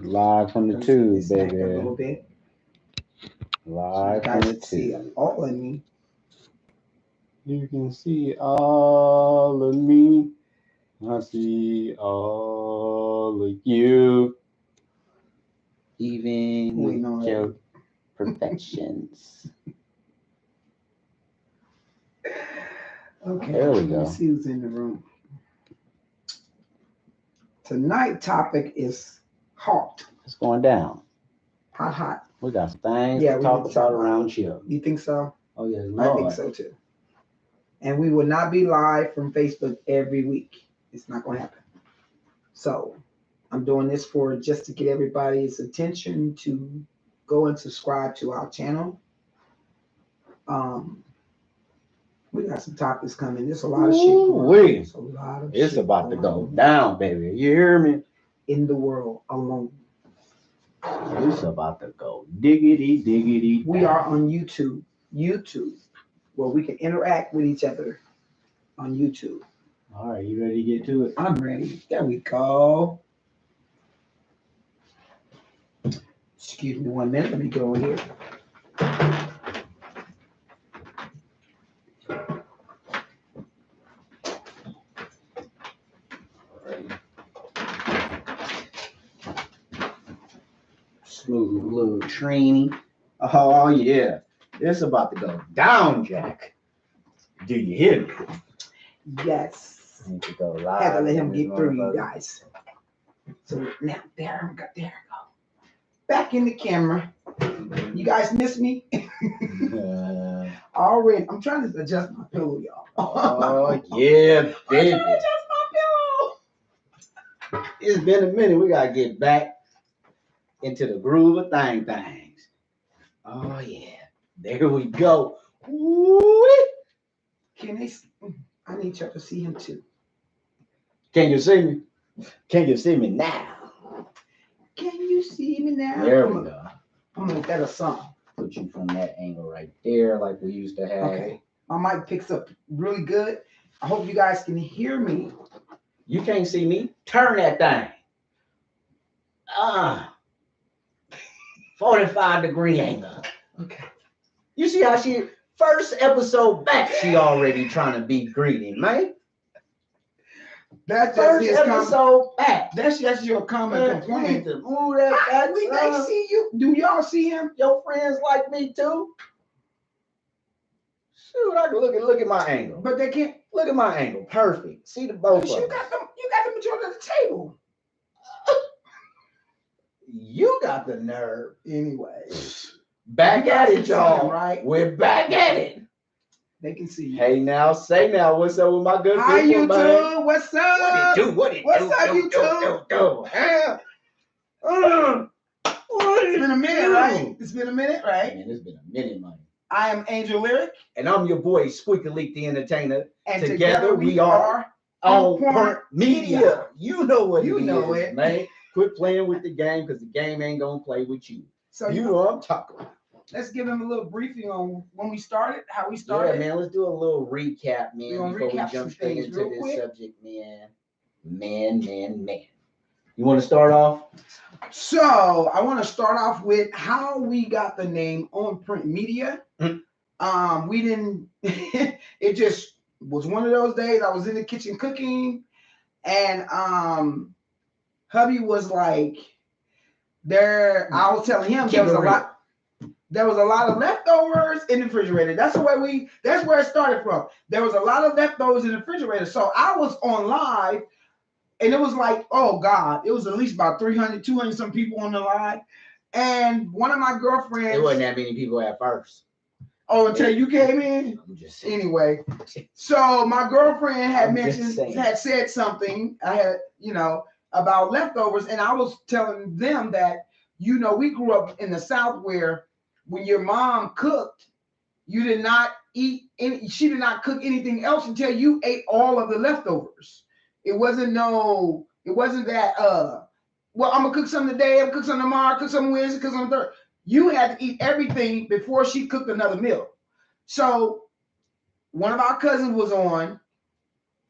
Live from the tube, Back a baby. little bit. Live So you from guys the can see tube. all of me. You can see all of me. I see all of you. Waiting on Even it. your perfections. Okay, There we let's go. see who's in the room. Tonight's topic is hot. It's going down. Hot. We got some things Yeah, to we talk need to about talk around here. You think so? Oh, yeah, I think Lord. so too. And we will not be live from Facebook every week. It's not going to happen. So I'm doing this for just to get everybody's attention to go and subscribe to our channel. We got some topics coming. There's a lot of shit going on. There's a lot of It's shit about to going go on down, baby. You hear me? in the world alone. It's about to go diggity, diggity. We are on YouTube, where we can interact with each other on YouTube. All right, you ready to get to it? I'm ready. There we go. Excuse me 1 minute. Let me go over here. Smooth little training. Oh, yeah. It's about to go down, Jack. Do you hear me? Yes. I need to go live. Had to let him get through, you guys. So now, there we go. Back in the camera. You guys miss me? Already. I'm trying to adjust my pillow, y'all. Oh, yeah, I'm baby. trying to adjust my pillow. It's been a minute. We got to get back into the groove of things. Oh, yeah. There we go. Woo-wee. Can they? I need y'all to see him too. Can you see me? Can you see me now? Can you see me now? There we go. I'm gonna make that a song. Put you from that angle right there, like we used to have. Okay. My mic picks up really good. I hope you guys can hear me. You can't see me. Turn that thing. 45-degree angle. Okay. You see how she first episode back, she already trying to be greedy, man. That's First episode back. That's just your common complaint. To move that back. They see you. Do y'all see him? Your friends like me too. Shoot, I can look at my angle. But they can't. Look at my angle. Perfect. See the both of them. You got the majority of the table. You got the nerve. Anyway. Back at it, y'all. Right? We're back at it. They can see you. Hey now, say now, what's up with my good Hi, people, YouTube. man? What's up? What it do? What's up, YouTube? It's been a minute, right? It's been a minute, right? Man, it's been a minute, man. I am Angel Lyric. And I'm your boy, Squeaky Leak the Entertainer. And together we are on Point Media. You know what it is, man. Quit playing with the game because the game ain't going to play with you. So you know what I'm talking about. Let's give them a little briefing on when we started, how we started. Yeah, man, let's do a little recap, man, before we jump straight into this quick subject, man. You want to start off? So I want to start off with how we got the name On Print Media. We didn't, it just was one of those days I was in the kitchen cooking and hubby was like, I was telling him there was a lot of leftovers in the refrigerator. That's where it started from. There was a lot of leftovers in the refrigerator. So I was on live and it was like, oh God, it was at least about 300, 200 some people on the live. And one of my girlfriends. It wasn't that many people at first. Oh, until you came in? I'm just saying. Anyway, so my girlfriend had said something, about leftovers. And I was telling them that, we grew up in the South where when your mom cooked, you did not eat she did not cook anything else until you ate all of the leftovers. It wasn't that well, I'm gonna cook something today, I'm gonna cook something tomorrow, cook something Wednesday, cook something Thursday. You had to eat everything before she cooked another meal. So one of our cousins was on,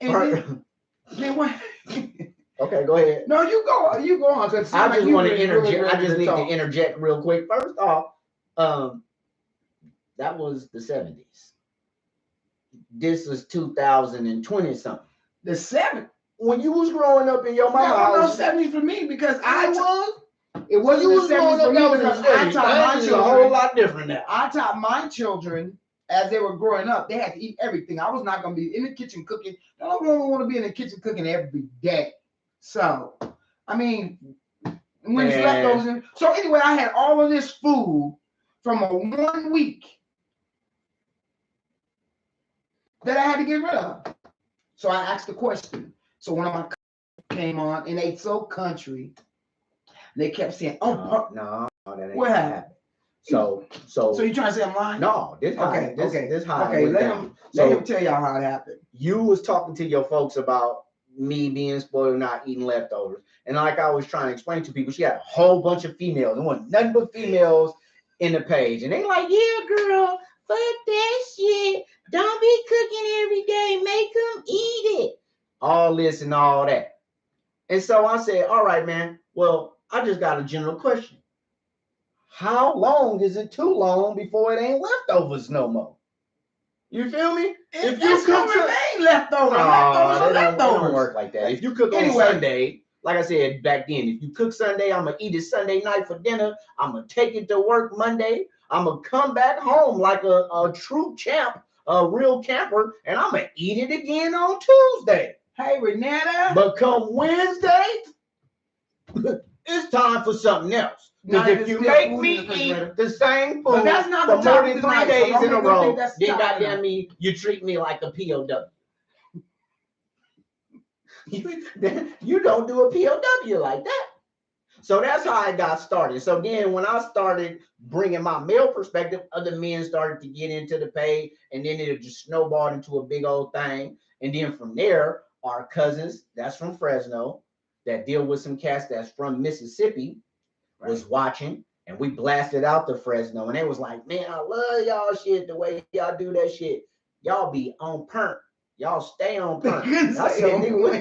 and then what? Okay, go ahead. No, you go on. Cause I just want to interject. Really I just need talk. to interject real quick. First off, that was the 70s. This is 2020 something. The 70s. When you was growing up in your mama house, 70 for me because it wasn't the 70s for me because I taught my children a whole lot different now. I taught my children as they were growing up, they had to eat everything. I was not going to be in the kitchen cooking. I don't want to be in the kitchen cooking every day. So, I mean, when it's leftovers in. So anyway, I had all of this food from a 1 week that I had to get rid of. So I asked the question. So one of my came on and they so country. They kept saying, "Oh, no, that ain't what happened?" So you trying to say I'm lying? No, this how okay. let him tell y'all how it happened. You was talking to your folks about me being spoiled, not eating leftovers, and like I was trying to explain to people, she had a whole bunch of females, and wasn't nothing but females in the page, and they like, "Yeah, girl, fuck that shit. Don't be cooking every day. Make them eat it." All this and all that, and so I said, "All right, man. Well, I just got a general question. How long is it too long before it ain't leftovers no more?" You feel me? If you cook remain leftovers, it don't work like that. If you cook on Sunday, like I said back then, if you cook Sunday, I'm gonna eat it Sunday night for dinner. I'm gonna take it to work Monday. I'm gonna come back home like a true champ, a real camper, and I'm gonna eat it again on Tuesday. Hey, Renata. But come Wednesday, it's time for something else. Because if you make me eat the same food for more than 3 days in a row, then goddamn me, you treat me like a POW. You don't do a POW like that. So that's how I got started. So then when I started bringing my male perspective, other men started to get into the pay, and then it just snowballed into a big old thing. And then from there, our cousins, that's from Fresno, that deal with some cats that's from Mississippi, was watching, and we blasted out to Fresno, and they was like, "Man, I love y'all shit, the way y'all do that shit. Y'all be on perk. Y'all stay on perk." I said, "Nigga, what?"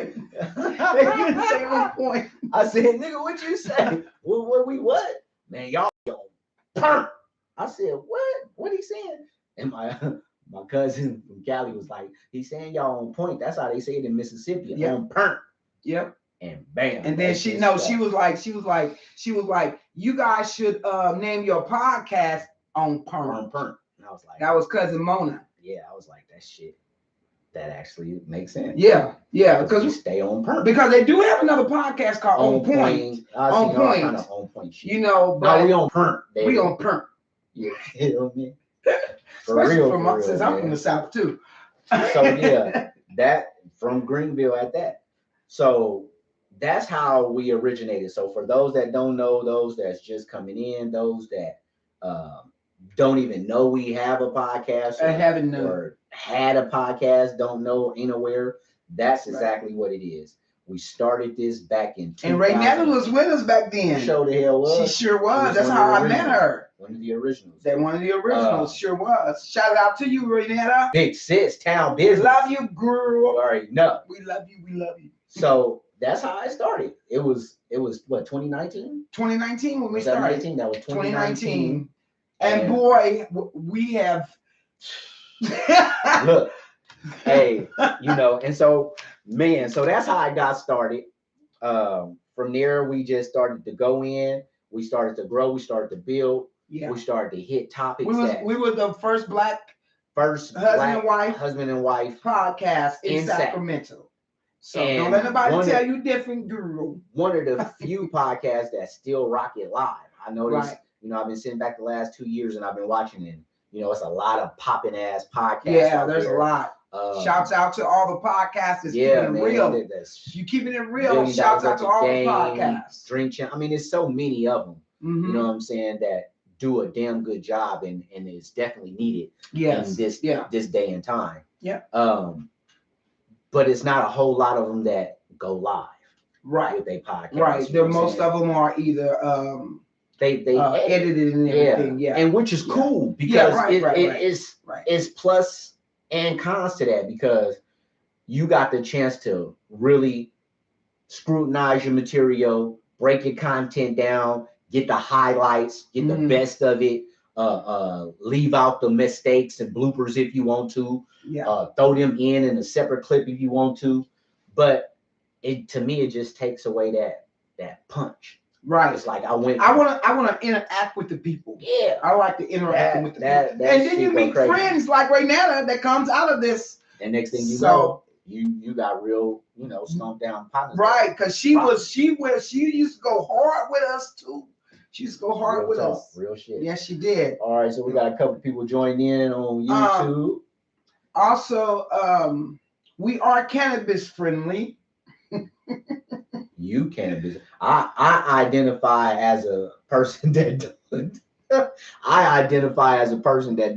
They couldn't say on point. I said, "Nigga, what you say?" What? Man, y'all be on perk. I said, "What? What he saying?" And my cousin from Cali was like, "He's saying y'all on point. That's how they say it in Mississippi, on perk." Yep. And bam. And then she was like, "You guys should name your podcast on Perm." And I was like, that was cousin Mona. Yeah, I was like, that shit, that actually makes sense. Yeah, because we stay on Perm. Because they do have another podcast called On Point. On Point. Kind of on point shit. You know, but we on Perm. Baby. We on Perm. Yeah, you know what I mean? Especially since I'm from the South too. So yeah, that from Greenville at that. So that's how we originated. So for those that don't know, those that's just coming in, those that don't even know we have a podcast, or had a podcast, don't know, ain't aware, that's exactly what it is. We started this back in 2000. And Renata was with us back then. Sure the hell was. She sure was. That's how I met her. One of the originals. One of the originals sure was. Shout out to you, Renata. Big sis, town business. Love you, girl. All right, no. We love you. We love you. So that's how I started. It was what, 2019? 2019 when we started. That was 2019. And boy, we have look, hey, you know, and so man, so that's how I got started. From there, we just started to go in. We started to grow. We started to build. Yeah. We started to hit topics. We were the first husband and wife podcast in Sacramento. So and don't let nobody tell you different, girl. One of the few podcasts that still rock it live. I noticed, you know, I've been sitting back the last 2 years and I've been watching it. You know, it's a lot of popping ass podcasts. Yeah, there's a lot. Shouts out to all the podcasts. Yeah, keeping it real. You keeping it real. Shouts out to all the podcasts. Drink Champ. I mean, there's so many of them. You know what I'm saying? That do a damn good job, and it's definitely needed in this day and time. Yeah. But it's not a whole lot of them that go live. Right. With their podcast. Right. Most of them are either they edited and everything. Yeah. And which is cool because it's plus and cons to that, because you got the chance to really scrutinize your material, break your content down, get the highlights, get the best of it, leave out the mistakes and bloopers if you want to, throw them in a separate clip if you want to. But to me, it just takes away that punch. Right. It's like I want to interact with the people. Yeah. I like to interact with the people. And then you meet friends like Raynetta that comes out of this. And next thing you know, you got real, stumped down partners. Right, because she used to go hard with us too. She used to go hard with us. Real shit. Yes, she did. All right, so we got a couple people joining in on YouTube. Also, we are cannabis friendly. You cannabis. I identify as a person that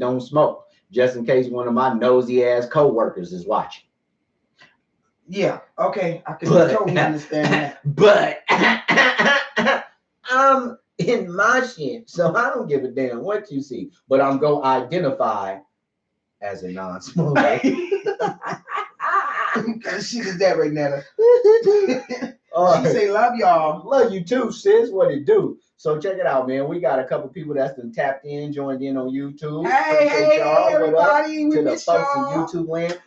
don't smoke, just in case one of my nosy ass coworkers is watching. Yeah, okay, I can totally understand that. But I'm in my shit, so I don't give a damn what you see. But I'm gonna identify as a non-smoker. She did that right now. Right. She say, love y'all. Love you too, sis. What it do? So check it out, man. We got a couple people that's been tapped in, joined in on YouTube. Hey, everybody. We miss y'all. Folks in YouTube land.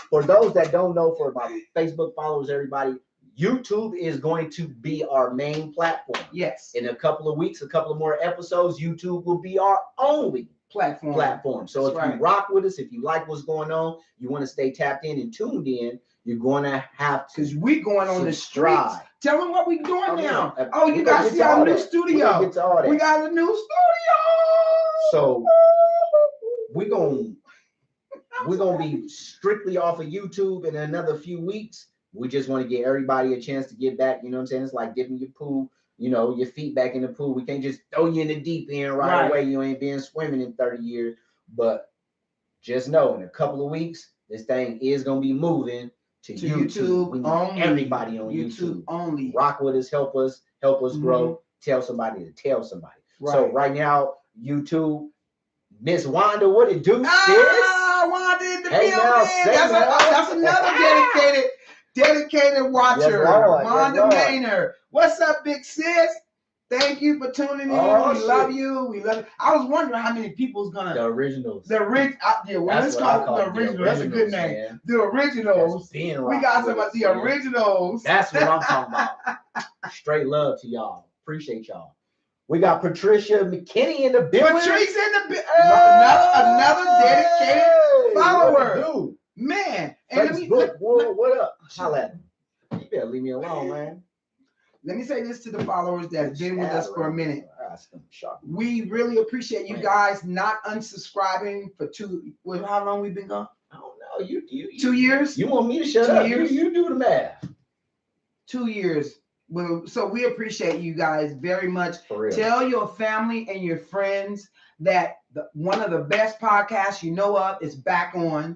For those that don't know, for my Facebook followers, everybody, YouTube is going to be our main platform. Yes. In a couple of weeks, a couple of more episodes, YouTube will be our only platform. So if you rock with us, if you like what's going on, you want to stay tapped in and tuned in, you're going to have to. Because we going on the streets. Tell them what we doing now. You guys see our new studio. We got a new studio. So we're gonna be strictly off of YouTube in another few weeks. We just want to give everybody a chance to get back. You know what I'm saying? It's like dipping your pool, your feet back in the pool. We can't just throw you in the deep end right away. You ain't been swimming in 30 years. But just know, in a couple of weeks, this thing is gonna be moving to YouTube. We need only. Everybody on YouTube only. Rock with us, help us grow. Tell somebody to tell somebody. Right. So right now, YouTube, Miss Wanda, what it do, sis? Wanda in the building. That's another dedicated watcher. Wanda Maynard. What's up, big sis? Thank you for tuning in. We love you. I was wondering how many people's gonna. The originals. It's called the original. That's a good name. Man. The originals. We got some of the originals. That's what I'm talking about. Straight love to y'all. Appreciate y'all. We got Patricia McKinney in the building. Patricia in the building. Another dedicated follower. Man. Facebook, what up? Holla at me. You better leave me alone, man. Let me say this to the followers that have been with us for a minute. We really appreciate you guys not unsubscribing for how long we've been gone? I don't know. You 2 years? You want me to shut up? You do the math. 2 years. Well, so we appreciate you guys very much. For real. Tell your family and your friends that one of the best podcasts you know of is back on.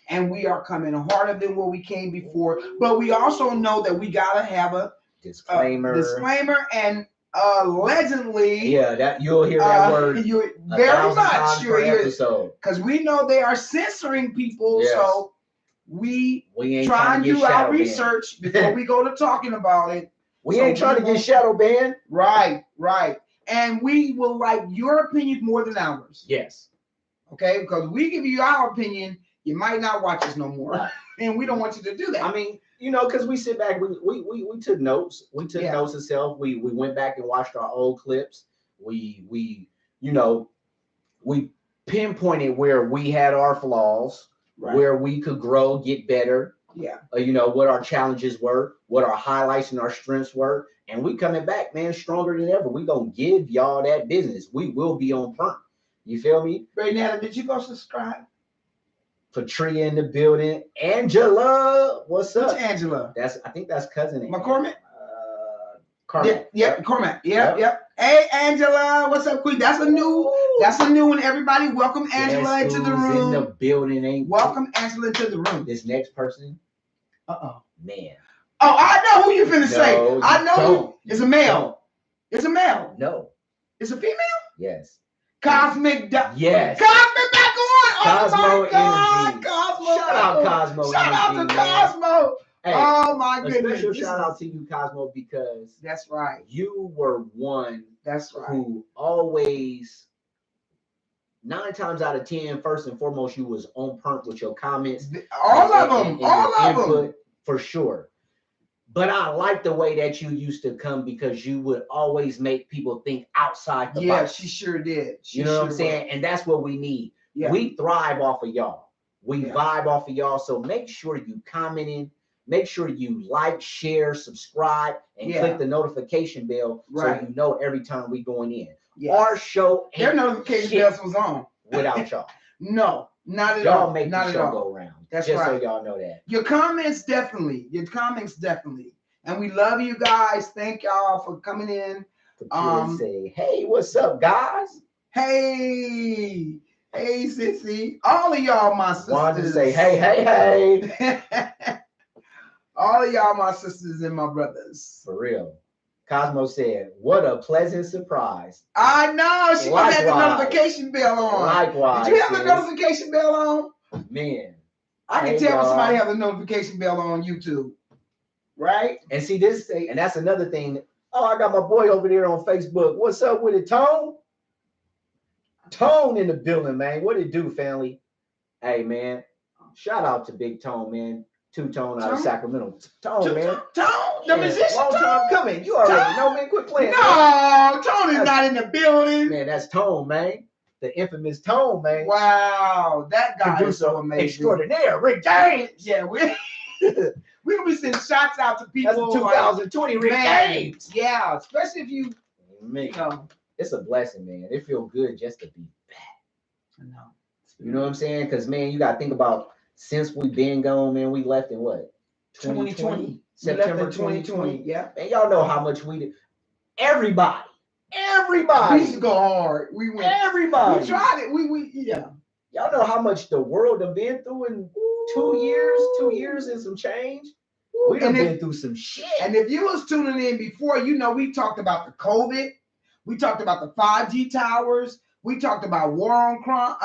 And we are coming harder than what we came before. But we also know that we got to have a disclaimer and allegedly. Yeah, that you'll hear that word. You very much. You'll hear because we know they are censoring people. Yes. So we ain't try and do our research before we go to talking about it. We ain't trying to get shadow banned. Right. And we will like your opinion more than ours. Yes. Okay, because we give you our opinion, you might not watch us no more. Right. And we don't want you to do that. I mean, because we sit back, we took notes. We took notes ourselves. We went back and watched our old clips. We pinpointed where we had our flaws, where we could grow, get better. Yeah. What our challenges were, what our highlights and our strengths were. And we coming back, man, stronger than ever. We gonna give y'all that business. We will be on point. You feel me? Raynetta, did you go subscribe? Patria in the building. Angela, what's up? What's Angela? I think that's cousin. McCormick? Cormac. Yep, Cormac. Yep. Hey, Angela, what's up, Queen? That's a new one. Everybody, welcome Angela into the room. In the building, welcome Angela into the room. This next person. Man. Oh, I know who you finna say. I know it's a male. It's a male. No. It's a female? Yes. Cosmic. Yes. Cosmic back on. Cosmo oh my God. Energy. Cosmo. Shout out Cosmo. Shout out to Cosmo. Hey, Oh my a goodness. special shout out to you, Cosmo, because That's right. you were one That's right. who always, 9 times out of 10, first and foremost, you was on point with your comments. All of them. All of them. For sure. But I like the way that you used to come because you would always make people think outside the box. Yeah, she sure did. You know what I'm saying? And that's what we need. Yeah. We thrive off of y'all. We vibe off of y'all. So make sure you commenting. Make sure you like, share, subscribe, and click the notification bell so you know every time we going in. Yes. Our show ain't their notification bells was on without y'all. No, not at y'all all. Make not the show go around. That's just right. So y'all know that. Your comments definitely. And we love you guys. Thank y'all for coming in. Say, hey, what's up, guys? Hey, sissy. All of y'all, my sisters. Wanted to say, hey. All of y'all, my sisters and my brothers. For real. Cosmo said, what a pleasant surprise. I know. She had the notification bell on. Likewise. Did you have the notification bell on? Man. I can tell when somebody has a notification bell on YouTube. Right? And see this thing, and that's another thing. Oh, I got my boy over there on Facebook. What's up with it, Tone? Tone in the building, man. What it do, family? Hey, man. Shout out to Big Tone, man. Two-Tone out of Sacramento. Tone, man. Tone, the musician. Long time coming. You already know, man. Quit playing. No, Tone is not in the building. Man, that's Tone, man. The infamous Tone, man. Wow, that guy is so amazing. Extraordinaire. Rick James. Yeah, we're gonna be sending shots out to people. That's 2020 Rick James. Yeah, especially if you, it's a blessing, man. It feels good just to be back. I know. You know what I'm saying? Because, man, you got to think about since we've been gone, man, we left in what? 2020. September 2020. Yeah. And y'all know how much we did. Everybody. We used to go hard. We went. Everybody. We tried it. Yeah. Y'all know how much the world have been through in 2 years and some change. We done been through some shit. And if you was tuning in before, you know we talked about the COVID. We talked about the 5G towers. We talked about war on crime.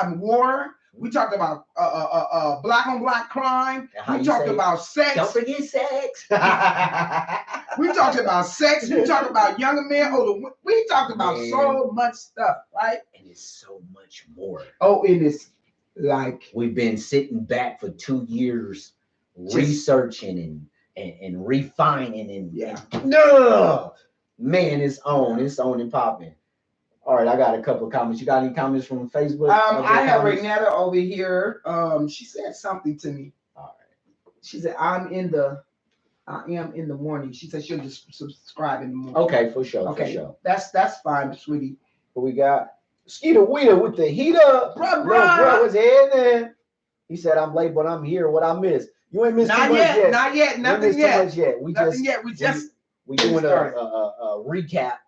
We talked about black on black crime. We talked about sex. Don't forget sex. We talked about sex. We talked about younger men, older. We talked about so much stuff, right? And it's so much more. Oh, it is like we've been sitting back for 2 years, researching and refining man, it's on and popping. All right, I got a couple of comments. You got any comments from Facebook? I have Renata over here. She said something to me. All right. She said, I am in the morning. She said she'll just subscribe in the morning. Okay, for sure. Okay, for sure. That's fine, sweetie. What we got? Skeeter Weeder with the heat up. Bro, what's happening? He said, I'm late, but I'm here. What I missed? You ain't missed too much yet. Not yet. Nothing yet. We doing a recap,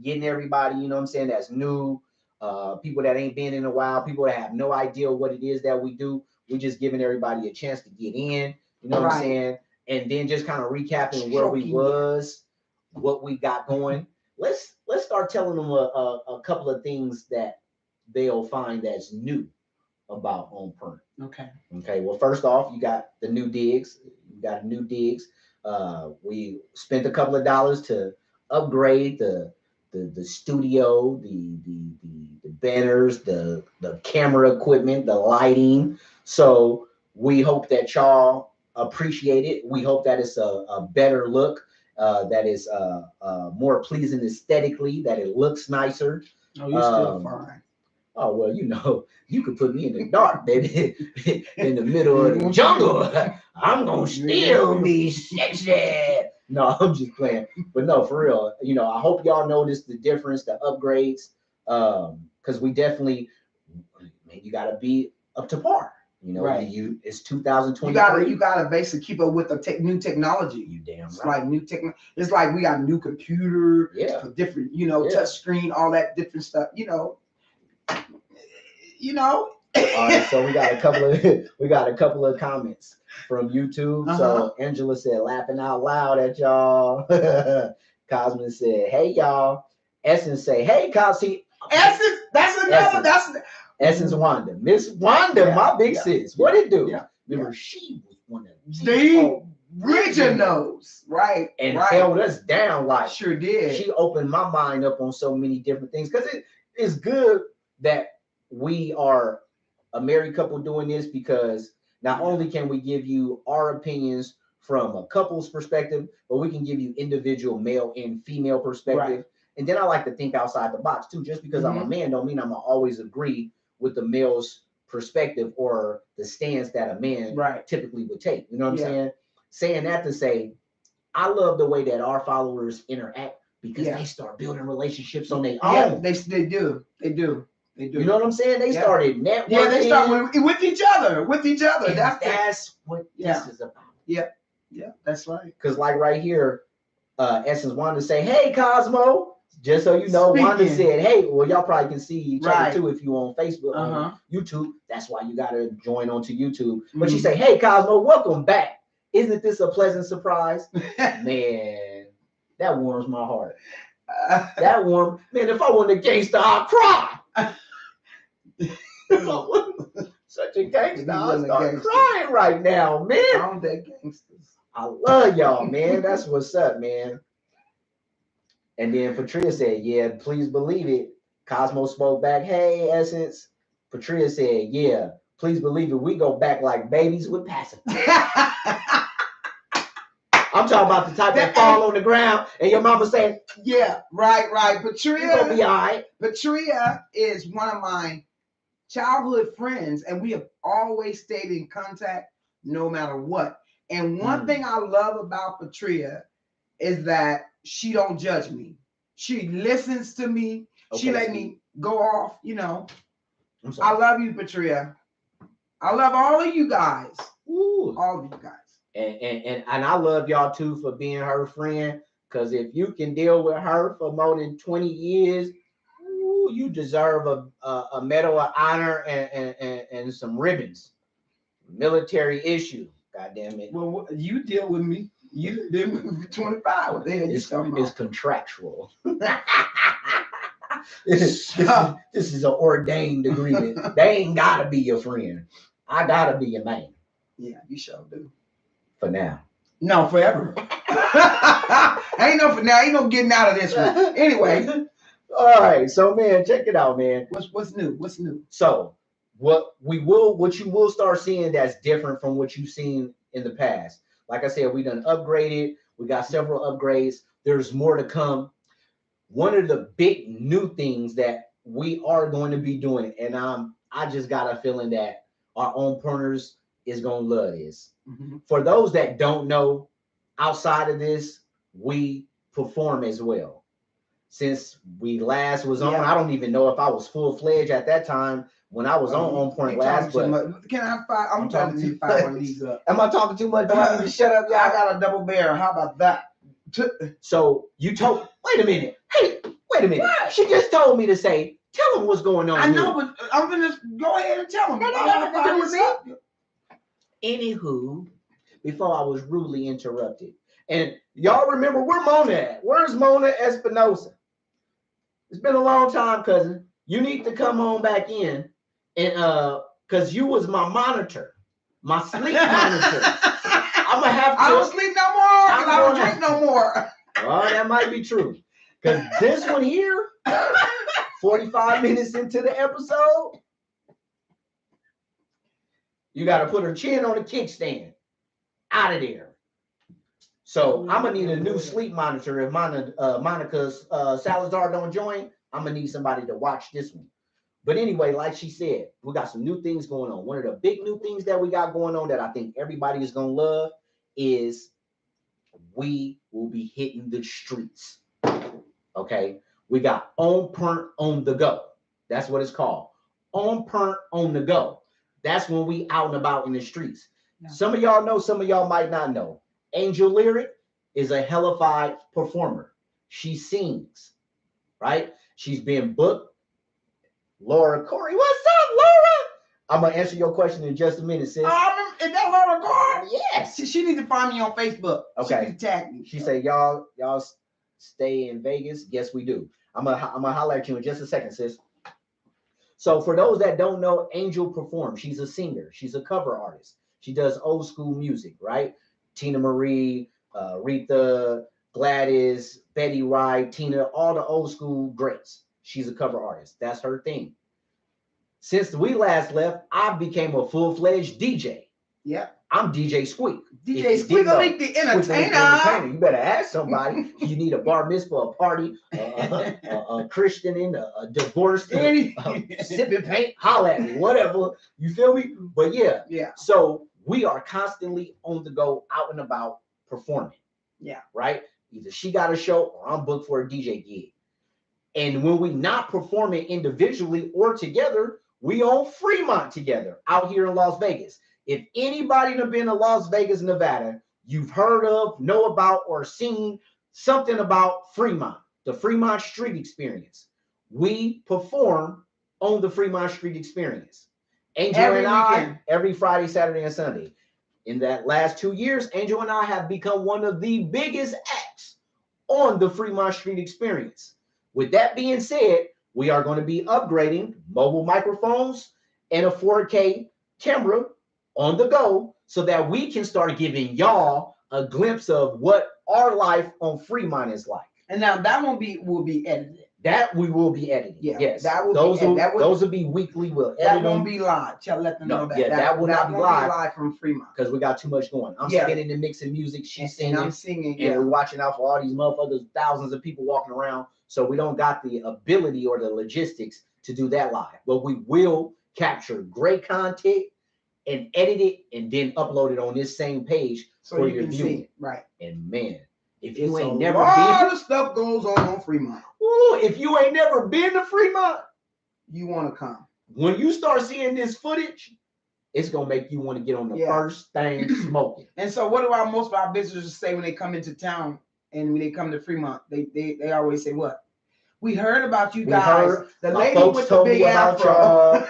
getting everybody, you know what I'm saying, that's new, people that ain't been in a while, people that have no idea what it is that we do. We just giving everybody a chance to get in, you know what I'm saying, and then just kind of recapping where we was, what we got going. Let's start telling them a couple of things that they'll find that's new about On Print. Okay. Well, first off, you got the new digs. You got new digs. We spent a couple of dollars to upgrade the studio, the banners, the camera equipment, the lighting. So we hope that y'all appreciate it. We hope that it's a better look, that is more pleasing aesthetically, that it looks nicer. Oh, you're still fine. Oh, well, you know, you could put me in the dark, baby, in the middle of the jungle. I'm going to still be sexy. No, I'm just playing. But no, for real, you know, I hope y'all notice the difference, the upgrades, because we definitely, man, you got to be up to par. You know, it's 2023. You gotta basically keep up with the new technology. You damn right. It's like new technology. It's like we got a new computer, different, touch screen, all that different stuff. You know. All right, so we got a couple of comments from YouTube. So Angela said, laughing out loud at y'all. Cosmo said, hey y'all. Essence say, hey Cosmo. Essence, that's another. That's Essence Wanda. Miss Wanda, my big sis. What it do? Yeah. Remember, she was one of the Originals, right? And right. held us down. Like, sure did. She opened my mind up on so many different things, because it is good that we are a married couple doing this, because not only can we give you our opinions from a couple's perspective, but we can give you individual male and female perspective. Right. And then I like to think outside the box too. Just because I'm a man don't mean I'm gonna always agree with the male's perspective or the stance that a man typically would take. You know what I'm saying? Saying that to say, I love the way that our followers interact, because they start building relationships on their own. Yeah, they do. You know what I'm saying? They started networking. Yeah, they start with each other. And that's what this is about. Yeah, that's right. Because like right here, Essence wanted to say, "Hey, Cosmo." Just so you know, Wanda said, "Hey," well, y'all probably can see each other too if you on Facebook, on YouTube. That's why you gotta join onto YouTube. But she said, "Hey, Cosmo, welcome back. Isn't this a pleasant surprise?" Man, that warms my heart. That warm, man. If I wasn't a gangster, I'd cry. If I wasn't such a gangster, I'd start crying right now, man. I'm that gangsters. I love y'all, man. That's what's up, man. And then Patria said, "Yeah, please believe it." Cosmo spoke back, "Hey, Essence." Patria said, "Yeah, please believe it. We go back like babies with pacifiers." I'm talking about the type that fall on the ground and your mama saying, "Yeah, right." Patria, you're gonna be all right. Patria is one of my childhood friends, and we have always stayed in contact no matter what. And one thing I love about Patria is that she don't judge me. She listens to me. Okay, she let me go off, you know. I love you, Patria. I love all of you guys. Ooh. All of you guys. And I love y'all too for being her friend. Because if you can deal with her for more than 20 years, ooh, you deserve a medal of honor and some ribbons. Military issue. God damn it. Well, you deal with me. You deal with me for 25. What the hell you talking about? It's contractual. This is an ordained agreement. They ain't gotta be your friend. I gotta be your man. Yeah, you sure do. For now. No, forever. Ain't no for now. Ain't no getting out of this one. Anyway. All right. So, man, check it out, man. What's new? What's new? So, what you will start seeing that's different from what you've seen in the past. Like I said, we done upgraded. We got several upgrades. There's more to come. One of the big new things that we are going to be doing, and I just got a feeling that our own partners is gonna love this. For those that don't know, outside of this, we perform as well. Since we last was on, I don't even know if I was full-fledged at that time when I was on Point last. But can I find? I'm talking to you 5 on these up. Am I talking too much? Do I need to shut up? I got a double barrel. How about that? So you told. Wait a minute. Hey, wait a minute. What? She just told me to say, tell them what's going on. I know, but I'm gonna go ahead and tell them. That ain't nothing to do with me. Anywho, before I was rudely interrupted, and y'all remember where Mona at? Where's Mona Espinosa? It's been a long time, cousin. You need to come on back in, and because you was my monitor, my sleep monitor. I'm gonna have to. I don't sleep no more. I don't drink no more. Well, that might be true. Because this one here, 45 minutes into the episode, you got to put her chin on the kickstand. Out of there. So I'm going to need a new sleep monitor. If Monica's Salazar don't join, I'm going to need somebody to watch this one. But anyway, like she said, we got some new things going on. One of the big new things that we got going on that I think everybody is going to love is we will be hitting the streets. Okay, we got On Point on the Go. That's what it's called. On Point on the Go. That's when we out and about in the streets. Yeah. Some of y'all know, some of y'all might not know. Angel Lyric is a hellified performer. She sings, right? She's been booked. Laura Corey, what's up, Laura? I'm gonna answer your question in just a minute, sis. Is that Laura Corey? Yes. She needs to find me on Facebook. Okay. She needs to tag me. She said, y'all stay in Vegas? Yes, we do. I'm gonna holler at you in just a second, sis. So for those that don't know, Angel performs. She's a singer. She's a cover artist. She does old school music, right? Tina Marie, Aretha, Gladys, Betty Wright, Tina, all the old school greats. She's a cover artist. That's her thing. Since we last left, I became a full-fledged DJ. Yeah. I'm DJ Squeak. DJ Squiggly the entertainer. You better ask somebody. You need a bar mitzvah, a party, a Christian in, a divorce, sipping paint, holla at me, whatever. You feel me? But yeah. Yeah. So we are constantly on the go, out and about, performing. Yeah. Right? Either she got a show or I'm booked for a DJ gig. And when we not performing individually or together, we on Fremont together out here in Las Vegas. If anybody have been to Las Vegas, Nevada, you've heard of, know about, or seen something about Fremont, the Fremont Street Experience. We perform on the Fremont Street Experience. Angel and I, every Friday, Saturday, and Sunday. In that last 2 years, Angel and I have become one of the biggest acts on the Fremont Street Experience. With that being said, we are going to be upgrading mobile microphones and a 4K camera on the go so that we can start giving y'all a glimpse of what our life on Fremont is like. And now that will be edited. That we will be editing. Yeah, yes. That will those will be weekly. We'll edit that won't them. be live. Let them know that. Yeah, that will not be live from Fremont because we got too much going. I'm spinning and mixing music. She's singing. I'm singing. And we're watching out for all these motherfuckers, thousands of people walking around. So we don't got the ability or the logistics to do that live. But we will capture great content and edit it and then upload it on this same page so for you your can viewing. see. Right. And man, if you ain't never been, a lot of stuff goes on Fremont. Ooh, if you ain't never been to Fremont, you want to come. When you start seeing this footage, it's gonna make you want to get on the first thing smoking. And so, what do most of our visitors say when they come into town and when they come to Fremont? They always say what? We heard about you guys. The lady with the big afro.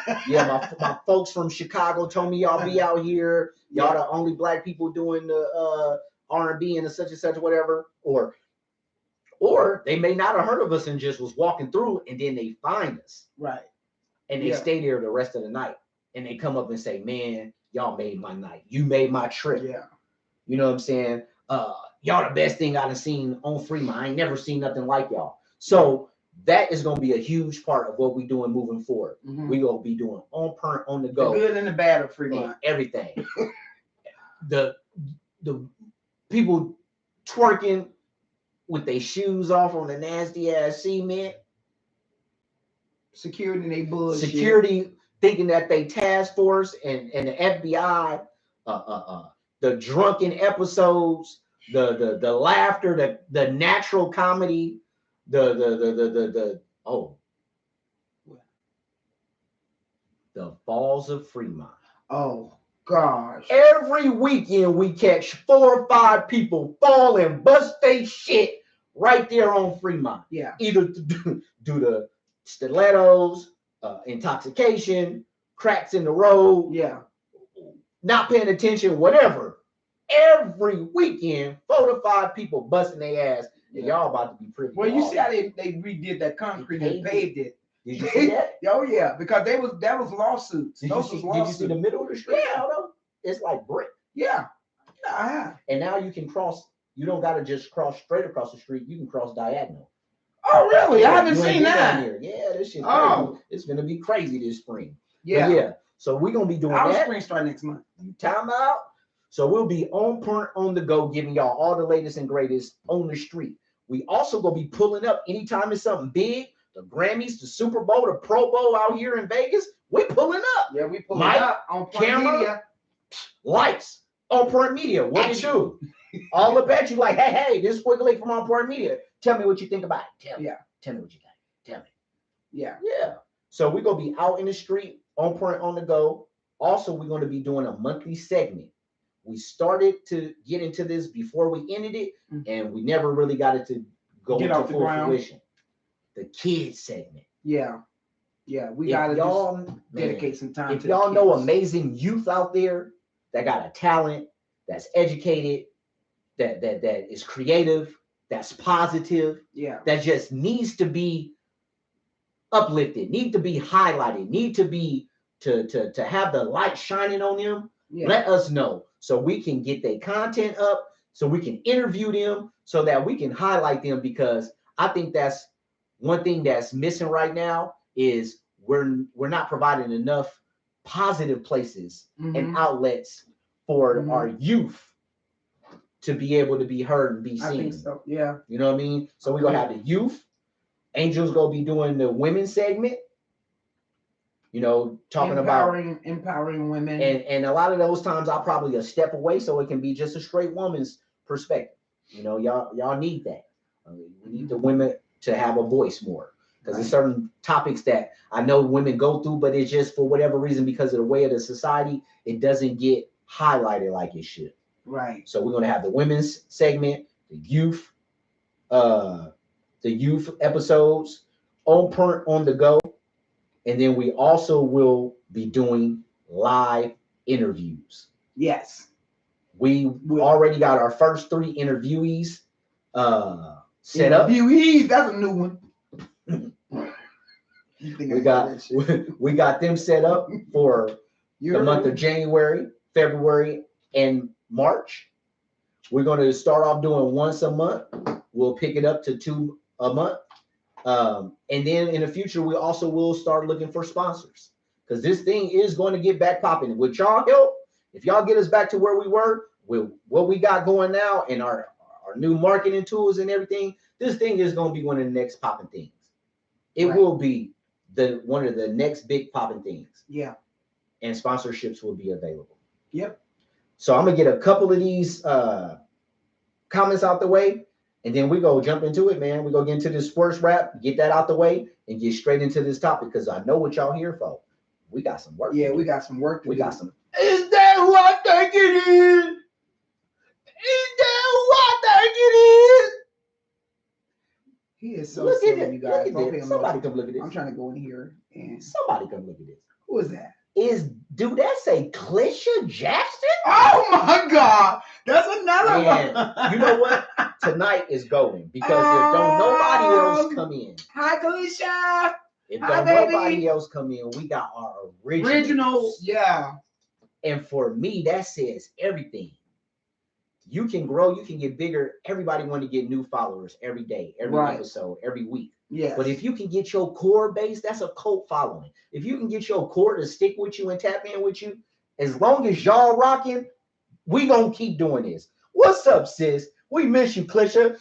My folks from Chicago told me y'all be out here. Y'all the only black people doing the R&B and the such and such whatever. Or they may not have heard of us and just was walking through and then they find us. Right. And they stay there the rest of the night. And they come up and say, man, y'all made my night. You made my trip. Yeah. You know what I'm saying? Y'all the best thing I done seen on Fremont. I ain't never seen nothing like y'all. So that is going to be a huge part of what we're doing moving forward. Mm-hmm. We're going to be doing on the go. The good and the bad of Fremont. Everything. the people twerking with their shoes off on the nasty ass cement. Security, they bullshit. Security thinking that they task force and the FBI, the drunken episodes, the laughter, the natural comedy, the Falls of Fremont. Oh gosh! Every weekend we catch 4 or 5 people fall and bust they shit right there on Fremont. Yeah. Either do the stilettos, intoxication, cracks in the road. Yeah. Not paying attention, whatever. Every weekend, 4 to 5 people busting their ass. And y'all about to be pretty. Well, you see how they redid that concrete and paved it. Did you see that? Oh yeah, because that was lawsuits. Did you see the middle of the street? Yeah, though? It's like brick. Yeah, I have. And now you can cross. You don't got to just cross straight across the street. You can cross diagonal. Oh really? Yeah, I haven't seen that. Here. Yeah, this shit. Oh, it's gonna be crazy this spring. Yeah, but yeah. So we're gonna be doing that. Spring start next month. Time out. So we'll be on the go, giving y'all all the latest and greatest on the street. We also gonna be pulling up anytime it's something big. The Grammys, the Super Bowl, the Pro Bowl out here in Vegas. We pulling up. Yeah, we pulling up on camera, media. Lights on Point Media. What it do? All up at you like, hey, this is Quickly from On Point Media. Tell me what you think about it. Tell me what you think. Tell me. Yeah. Yeah. So we're gonna be out in the street, on point, on the go. Also, we're gonna be doing a monthly segment. We started to get into this before we ended it, and we never really got it to go into full fruition. The kids segment. Yeah. Yeah, we gotta dedicate some time. If y'all know amazing youth out there that got a talent, that's educated, that is creative, that's positive, that just needs to be uplifted, need to be highlighted, need to be to have the light shining on them. Yeah. Let us know so we can get their content up, so we can interview them, so that we can highlight them, because I think that's one thing that's missing right now is we're not providing enough positive places and outlets for our youth to be able to be heard and be seen. I think so. Yeah. You know what I mean? So we're gonna have the youth. Angel's gonna be doing the women's segment. You know, talking empowering women. And a lot of those times I'll probably a step away so it can be just a straight woman's perspective. You know, y'all need that. We need the women to have a voice more, because there's certain topics that I know women go through, but it's just for whatever reason, because of the way of the society, it doesn't get highlighted like it should. Right. So we're gonna have the women's segment, the youth episodes on the go. And then we also will be doing live interviews. Yes. We already got our first 3 interviewees set up. Interviewees, that's a new one. we got them set up for the month of January, February, and March. We're going to start off doing once a month. We'll pick it up to 2 a month. And then in the future, we also will start looking for sponsors, because this thing is going to get back popping. With y'all help, if y'all get us back to where we were with what we got going now and our new marketing tools and everything, this thing is going to be one of the next popping things. It will be one of the next big popping things. Yeah. And sponsorships will be available. Yep. So I'm going to get a couple of these comments out the way. And then we go jump into it, man. We go get into this sports rap, get that out the way, and get straight into this topic, because I know what y'all here for. We got some work. Yeah, we got some work to do. Got some. Is that who I think it is? Is that who I think it is? He is so silly, you guys. Somebody come look at this. I'm trying to go in here and somebody come look at this. Who is that? Do that say Clisha Jackson? Oh my God, that's another one. You know what? Tonight is going, because if don't nobody else come in. Hi, Clisha. If don't nobody else come in, we got our originals. Yeah. And for me, that says everything. You can grow, you can get bigger. Everybody want to get new followers every day, every episode, every week. Yeah. But if you can get your core base, that's a cult following. If you can get your core to stick with you and tap in with you, as long as y'all rocking, we gonna keep doing this. What's up, sis? We miss you, Clisha.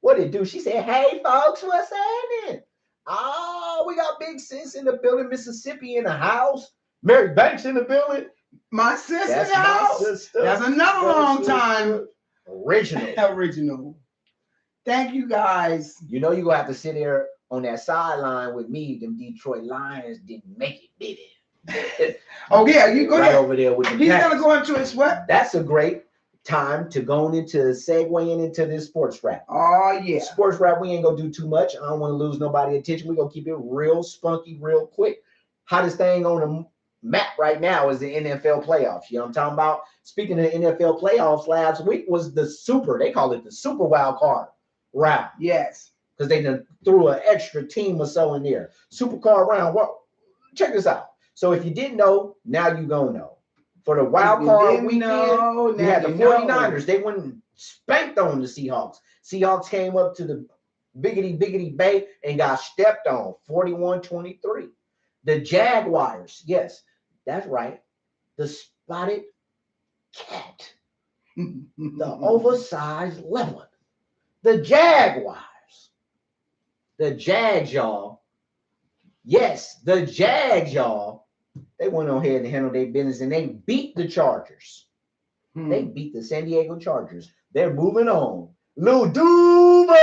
What it do? She said, hey, folks, what's happening? Oh, we got Big Sis in the building, Mississippi in the house, Mary Banks in the building. My sis in the house. Sister. That's another long time. Original. Thank you, guys. You know you're going to have to sit there on that sideline with me. Them Detroit Lions didn't make it, did it? Oh, yeah. You go right over there with the He's going to go into his what? That's a great time to go into segueing into this sports rap. Oh, yeah. Sports rap, we ain't going to do too much. I don't want to lose nobody's attention. We're going to keep it real spunky, real quick. Hottest thing on the map right now is the NFL playoffs. You know what I'm talking about? Speaking of the NFL playoffs, last week was they call it the super wild card round. Yes. Because they done threw an extra team or so in there. Super card round. Well, check this out. So if you didn't know, now you gonna know. For the wild card weekend, you had the 49ers. They went and spanked on the Seahawks. Seahawks came up to the biggity bay and got stepped on 41-23. The Jaguars, yes, that's right. The spotted cat. The oversized leopard. The Jaguars. The Jags, y'all. Yes, the Jags, y'all. They went on ahead and handled their business, and they beat the Chargers. They beat the San Diego Chargers. They're moving on. Lil Duval.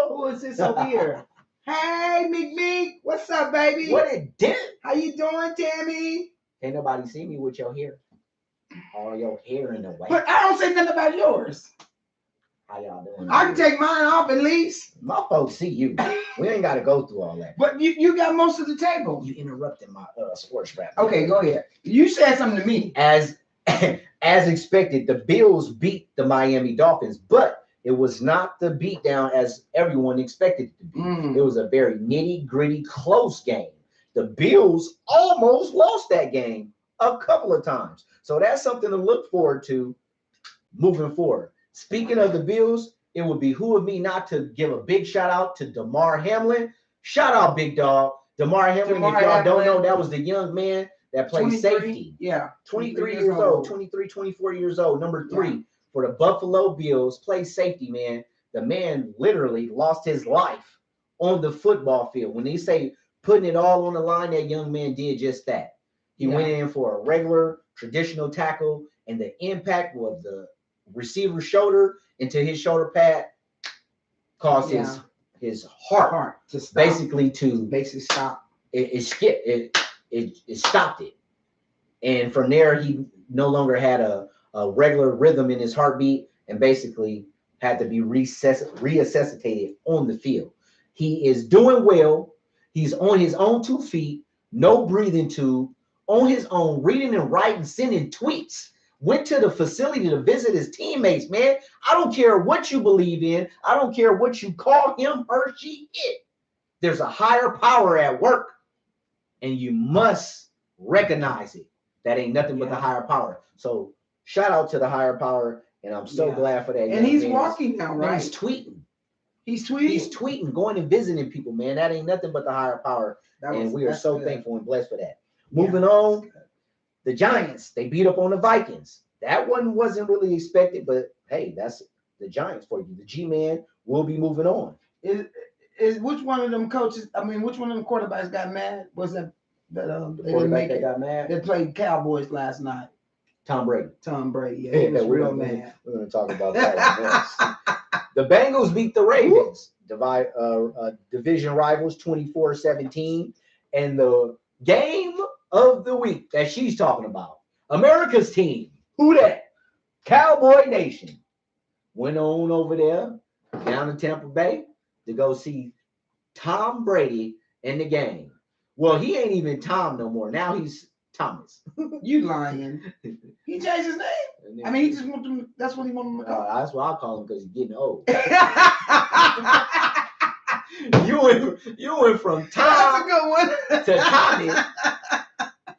Who is this over here? Hey, Meek. What's up, baby? What it did? How you doing, Tammy? Ain't nobody see me with your hair. All your hair in the way. But I don't say nothing about yours. How y'all doing? I can take mine off at least. My folks see you. We ain't got to go through all that. But you got most of the table. You interrupted my sports rap. Okay, go ahead. You said something to me. As expected, the Bills beat the Miami Dolphins, but it was not the beatdown as everyone expected it to be. It was a very nitty-gritty, close game. The Bills almost lost that game a couple of times. So that's something to look forward to moving forward. Speaking of the Bills, it would behoove me not to give a big shout out to Damar Hamlin. Shout out, big dog. Damar Hamlin, if y'all don't know, that was the young man that played safety. Yeah. 23 years old, 23, 24 years old, number 3 for the Buffalo Bills, played safety, man. The man literally lost his life on the football field. When they say putting it all on the line, that young man did just that. He went in for a regular, traditional tackle, and the impact of the receiver's shoulder into his shoulder pad caused his heart to stop. Basically stop. It stopped it. And from there, he no longer had a regular rhythm in his heartbeat and basically had to be resuscitated on the field. He is doing well. He's on his own 2 feet, no breathing tube, on his own, reading and writing, sending tweets. Went to the facility to visit his teammates, man. I don't care what you believe in. I don't care what you call him, her, she, it. There's a higher power at work, and you must recognize it. That ain't nothing but the higher power. So shout out to the higher power, and I'm so glad for that. And he's walking now, right? And he's tweeting. He's tweeting? He's tweeting, going and visiting people, man. That ain't nothing but the higher power, and we are so thankful and blessed for that. Moving on. The Giants, they beat up on the Vikings. That one wasn't really expected, but hey, that's the Giants for you. The G-Man will be moving on. Is which one of them coaches? I mean, which one of them quarterbacks got mad? Was that the quarterback that got mad? They played Cowboys last night. Tom Brady. Yeah, he was real mad. We're going to talk about that. The Bengals beat the Ravens, division rivals, 24-17, and the game of the week that she's talking about. America's team. Who that? Cowboy Nation. Went on over there down to Tampa Bay to go see Tom Brady in the game. Well, he ain't even Tom no more. Now he's Thomas. You lying. He changed his name. I mean, he just want them. That's what he wanted to call. That's what I call him because he's getting old. You went from Tom to Tommy.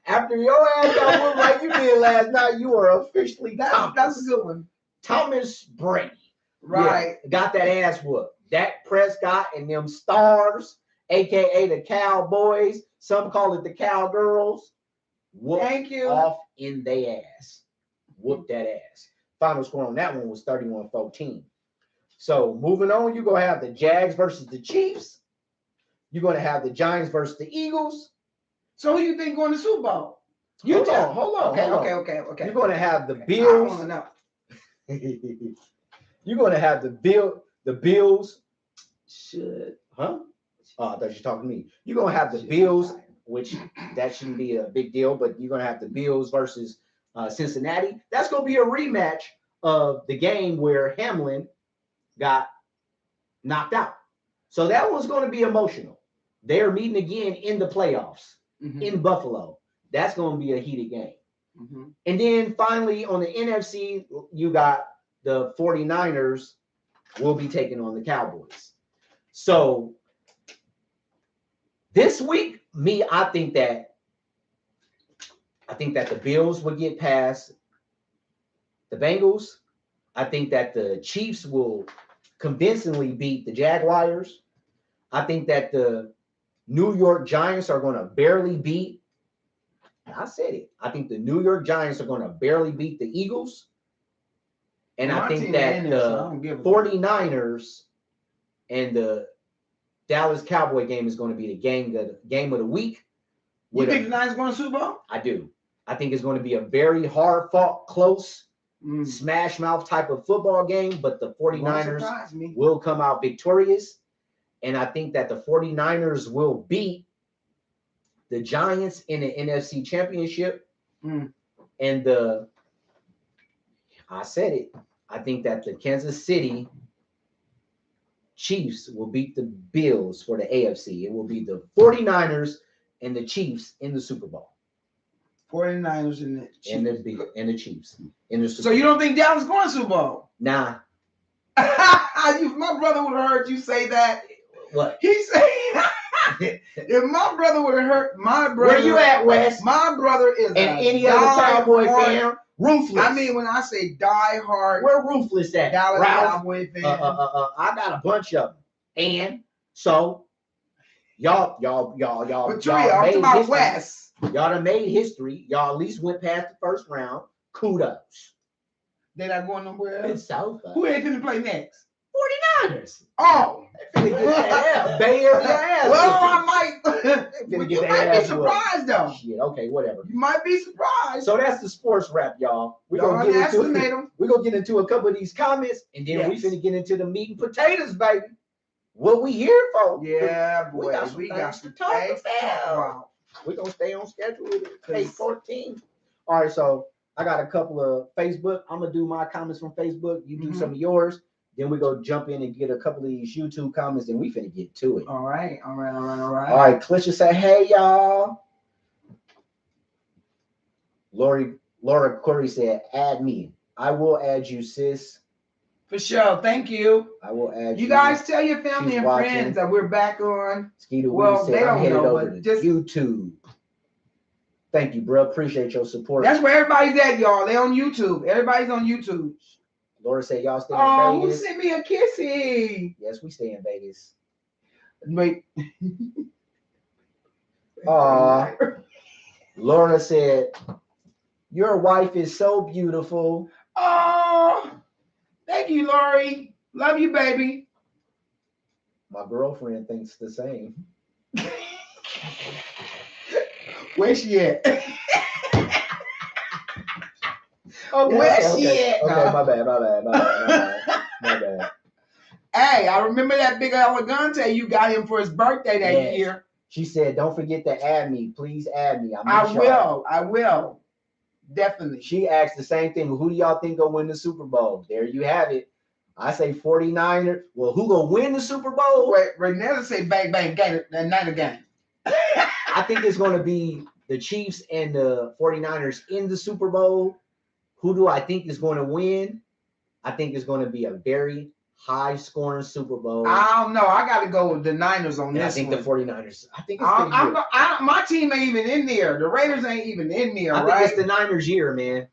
After your ass got whooped like you did last night, you are officially Thomas. That's a good one. Thomas Brady. Right. Yeah, got that ass whooped. Dak Prescott and them stars, a.k.a. the Cowboys. Some call it the Cowgirls. Thank you. Off in they ass. Whoop that ass. Final score on that one was 31-14. So moving on, you're going to have the Jags versus the Chiefs. You're going to have the Giants versus the Eagles. So who you think going to the Super Bowl? Hold on. Okay. You're going to have the Bills. I want to know. You're going to have the Bills. Huh? Oh, I thought you were talking to me. You're going to have the Bills, which that shouldn't be a big deal, but you're going to have the Bills versus Cincinnati. That's going to be a rematch of the game where Hamlin got knocked out. So that one's going to be emotional. They're meeting again in the playoffs in Buffalo. That's going to be a heated game. And then finally on the NFC, you got the 49ers will be taking on the Cowboys. So this week, I think that the Bills will get past the Bengals. I think that the Chiefs will convincingly beat the Jaguars. I think that the New York Giants are going to barely beat. I said it. I think the New York Giants are going to barely beat the Eagles. And I think that the 49ers and the Dallas Cowboy game is going to be the game of the week. You think the Niners going to Super Bowl? I do. I think it's going to be a very hard-fought, close, smash-mouth type of football game, but the 49ers will come out victorious. And I think that the 49ers will beat the Giants in the NFC Championship. And I said it, I think that the Kansas City Chiefs will beat the Bills for the AFC. It will be the 49ers and the Chiefs in the Super Bowl. 49ers and the Chiefs. In the Super So you don't think Dallas going to Super Bowl? Nah. My brother would have heard you say that. What? He said, if my brother would have hurt my brother. Where you at, Wes? My brother is And any other Cowboy fan, ruthless. I mean, when I say die hard, where ruthless at? Dallas Ralph? Cowboy fan. I got a bunch of them. And so y'all But Trey, I'm talking about West. Y'all done made history. Y'all at least went past the first round. Kudos. They not going nowhere else. It's so fun. Who they finna play next? 49ers. Oh, They finna get that ass. Bay Area ass. well, I might. Finna You get might their be ass whooped. surprised though. Shit, okay, whatever. You might be surprised. So that's the sports wrap, y'all. We're Don't gonna get into underestimate them. We're gonna get into a couple of these comments, and then we Yes. finna get into the meat and potatoes, baby. What we here for? Yeah, boy, We got some things to talk about. We're gonna stay on schedule with it. 8:14. All right, so I got a couple of Facebook. I'm gonna do my comments from Facebook. You do some of yours. Then we go jump in and get a couple of these YouTube comments, and we finna get to it. All right. All right, Klitcha say, hey y'all. Laura Corey said, add me. I will add you, sis. For sure. Thank you. I will add you. You guys tell your family She's and watching. friends that we're back on. Skeeter Well, said, they I'm don't headed know, over but to just YouTube. Thank you, bro. Appreciate your support. that's where everybody's at, y'all. They on YouTube. Everybody's on YouTube. Laura said, y'all stay Oh, in who Vegas. sent me a kissy? Yes, we stay in Vegas. Wait. Laura said, your wife is so beautiful. Oh, thank you, Lori. Love you, baby. My girlfriend thinks the same. Where's she at? Okay, Where's she at? Okay, my bad. Hey, I remember that big elegante you got him for his birthday that Yes. year. She said, don't forget to add me. Please add me. I will. Definitely. She asked the same thing. Who do y'all think will win the Super Bowl? There you have it. I say 49ers. Well, who gonna win the Super Bowl? Wait, Renetta say bang, bang, game, the night of game. I think it's gonna be the Chiefs and the 49ers in the Super Bowl. Who do I think is going to win? I think it's going to be a very high-scoring Super Bowl. I don't know. I got to go with the Niners on this. I think one. the 49ers. I think it's my team ain't even in there. The Raiders ain't even in there. I think it's the Niners' year, man.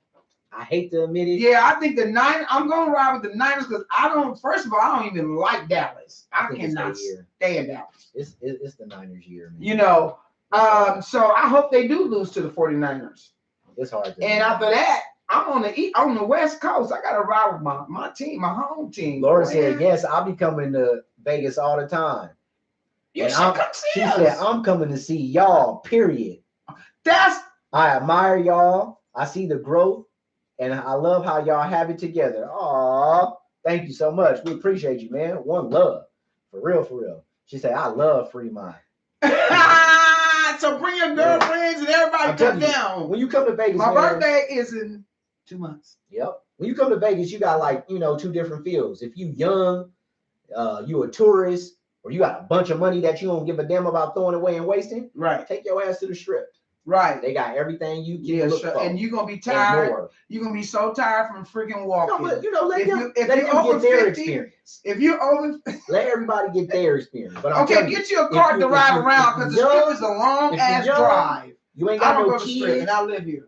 I hate to admit it. Yeah, I think the Niners. I'm going to ride with the Niners because I don't. First of all, I don't even like Dallas. I cannot stand Dallas. It's the Niners' year, man. You know. So I hope they do lose to the 49ers. It's hard to. And after that, I'm on the West Coast. I got to ride with my team, my home team. Laura said, yes, I'll be coming to Vegas all the time. You should come see us. She said, I'm coming to see y'all, period. I admire y'all. I see the growth, and I love how y'all have it together. Aw, thank you so much. We appreciate you, man. One love. For real. She said, I love Fremont. So bring your girlfriends and everybody come down. When you come to Vegas, my birthday is in 2 months. Yep. When you come to Vegas, you got 2 different fields. If you young, you a tourist, or you got a bunch of money that you don't give a damn about throwing away and wasting, right? Take your ass to the Strip. Right. They got everything you can look for. And you're gonna be tired. You're gonna be so tired from freaking walking. No, but let them get their experience. If you're over, let everybody get their experience. But okay, get you a car to ride around because the Strip is a long ass drive. You ain't got no kids, and I live here.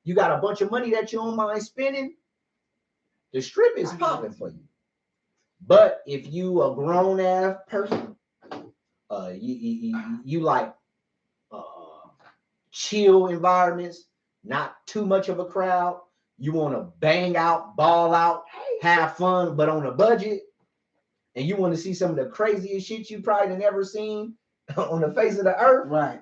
You got a bunch of money that you don't mind spending. The Strip is popping for you. But if you a grown ass person, you like chill environments, not too much of a crowd. You want to bang out, ball out, have fun, but on a budget. And you want to see some of the craziest shit you probably never seen on the face of the earth. Right.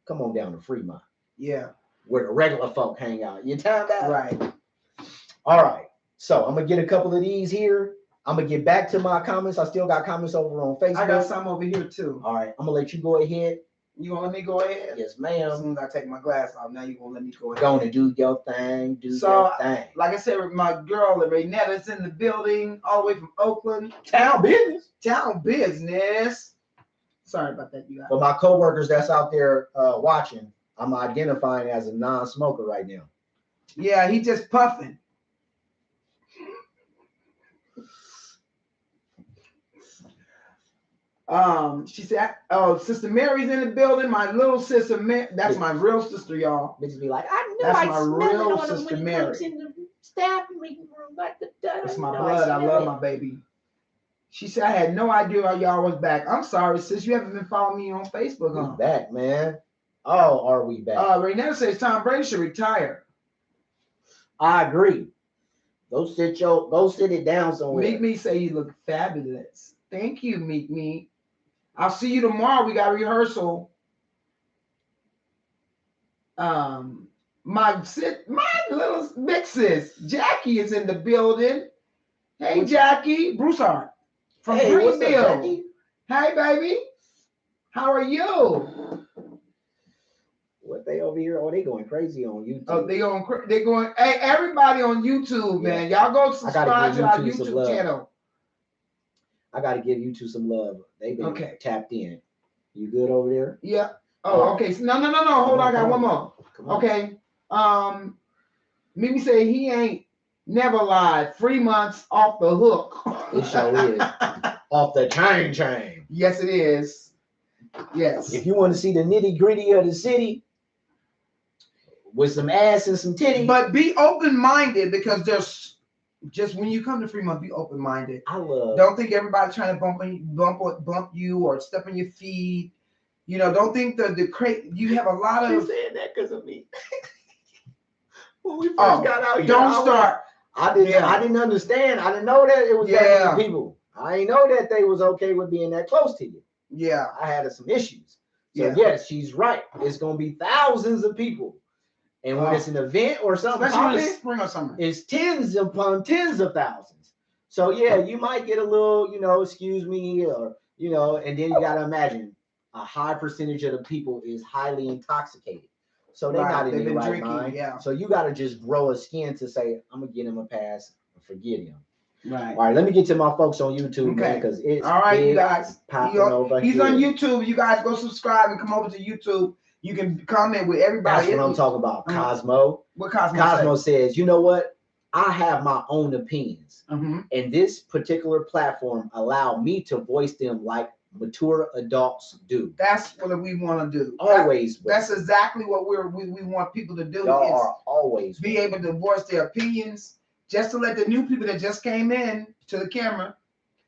Come on down to Fremont. Yeah. Where the regular folk hang out. You time that? Right. All right. So I'm going to get a couple of these here. I'm going to get back to my comments. I still got comments over on Facebook. I got some over here too. All right. I'm going to let you go ahead. You gonna let me go ahead? Yes, ma'am. As soon as I take my glass off, now you gonna let me go ahead. Going to do your thing. Your thing. Like I said, my girl Renetta's in the building, all the way from Oakland. Town business. Sorry about that, you guys. For my coworkers that's out there watching, I'm identifying as a non-smoker right now. Yeah, he just puffing. She said, "Oh, Sister Mary's in the building. My little sister, that's my real sister, y'all. Bitches be like, I knew That's I my smell real it on him sister when he Mary. comes in the staff meeting room like the That's my blood. I love my baby." She said, "I had no idea y'all was back. I'm sorry, sis. You haven't been following me on Facebook, huh?" We back, man. Oh, are we back? Renetta says Tom Brady should retire. I agree. Go sit it down somewhere. Meek Me say you look fabulous. Thank you, Meek Me. I'll see you tomorrow. We got rehearsal. My little big sis Jackie is in the building. Hey, Jackie Broussard from Greenville. Hey, baby. How are you? What they over here? Oh, they going crazy on YouTube. Oh, they going. Hey, everybody on YouTube, man. Y'all go subscribe to our YouTube channel. I got to give YouTube some love. They've been tapped in. You good over there? Yeah. Oh, okay. No. Hold on. I got one more. Okay. Mimi say he ain't never lied. 3 months off the hook. It sure is. Off the chain. Yes, it is. Yes. If you want to see the nitty gritty of the city with some ass and some titty. But be open-minded, because there's just when you come to Fremont, be open-minded. Don't think everybody's trying to bump you or step on your feet. You know, don't think you have a lot of. You're saying that because of me. When we first got out here, don't start. I didn't understand. I didn't know that it was that many people. I didn't know that they was okay with being that close to you. Yeah. I had some issues. So yes, she's right. It's gonna be thousands of people. And when it's an event or something, especially in spring or summer, it's tens upon tens of thousands. So yeah, you might get a little, excuse me, or and then you gotta imagine a high percentage of the people is highly intoxicated. So they're not in their right mind. Yeah. So you gotta just grow a skin to say, I'm gonna get him a pass and forget him. Right. All right, let me get to my folks on YouTube, man, because it's all right, you guys. Popping over he's here. On YouTube. You guys go subscribe and come over to YouTube. You can comment with everybody. That's what I'm talking about. Cosmo. What Cosmo? Cosmo says, you know what? I have my own opinions, and this particular platform allowed me to voice them like mature adults do. That's what we want to do. Always. That's exactly what we want people to do. Y'all are always be able to voice their opinions, just to let the new people that just came in to the camera,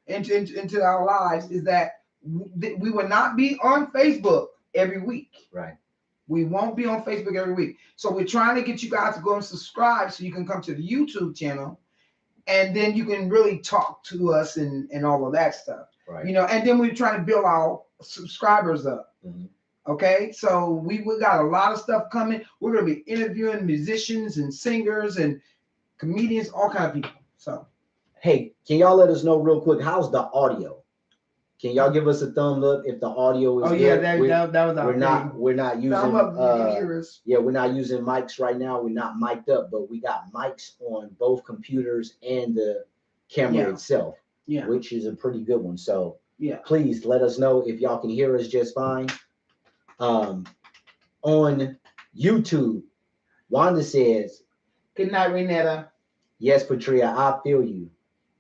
into our lives, is that we will not be on Facebook every week. Right. We won't be on Facebook every week. So we're trying to get you guys to go and subscribe so you can come to the YouTube channel, and then you can really talk to us and all of that stuff. Right. And then we're trying to build our subscribers up. Okay, so we got a lot of stuff coming. We're going to be interviewing musicians and singers and comedians, all kind of people. So, hey, can y'all let us know real quick, how's the audio? Can y'all give us a thumb up if the audio is good? Yeah, that was our we're not using thumb up, we're not using mics right now. We're not mic'd up, but we got mics on both computers and the camera itself. Yeah. Which is a pretty good one. So please let us know if y'all can hear us just fine. On YouTube, Wanda says, good night, Renetta. Yes, Patria, I feel you.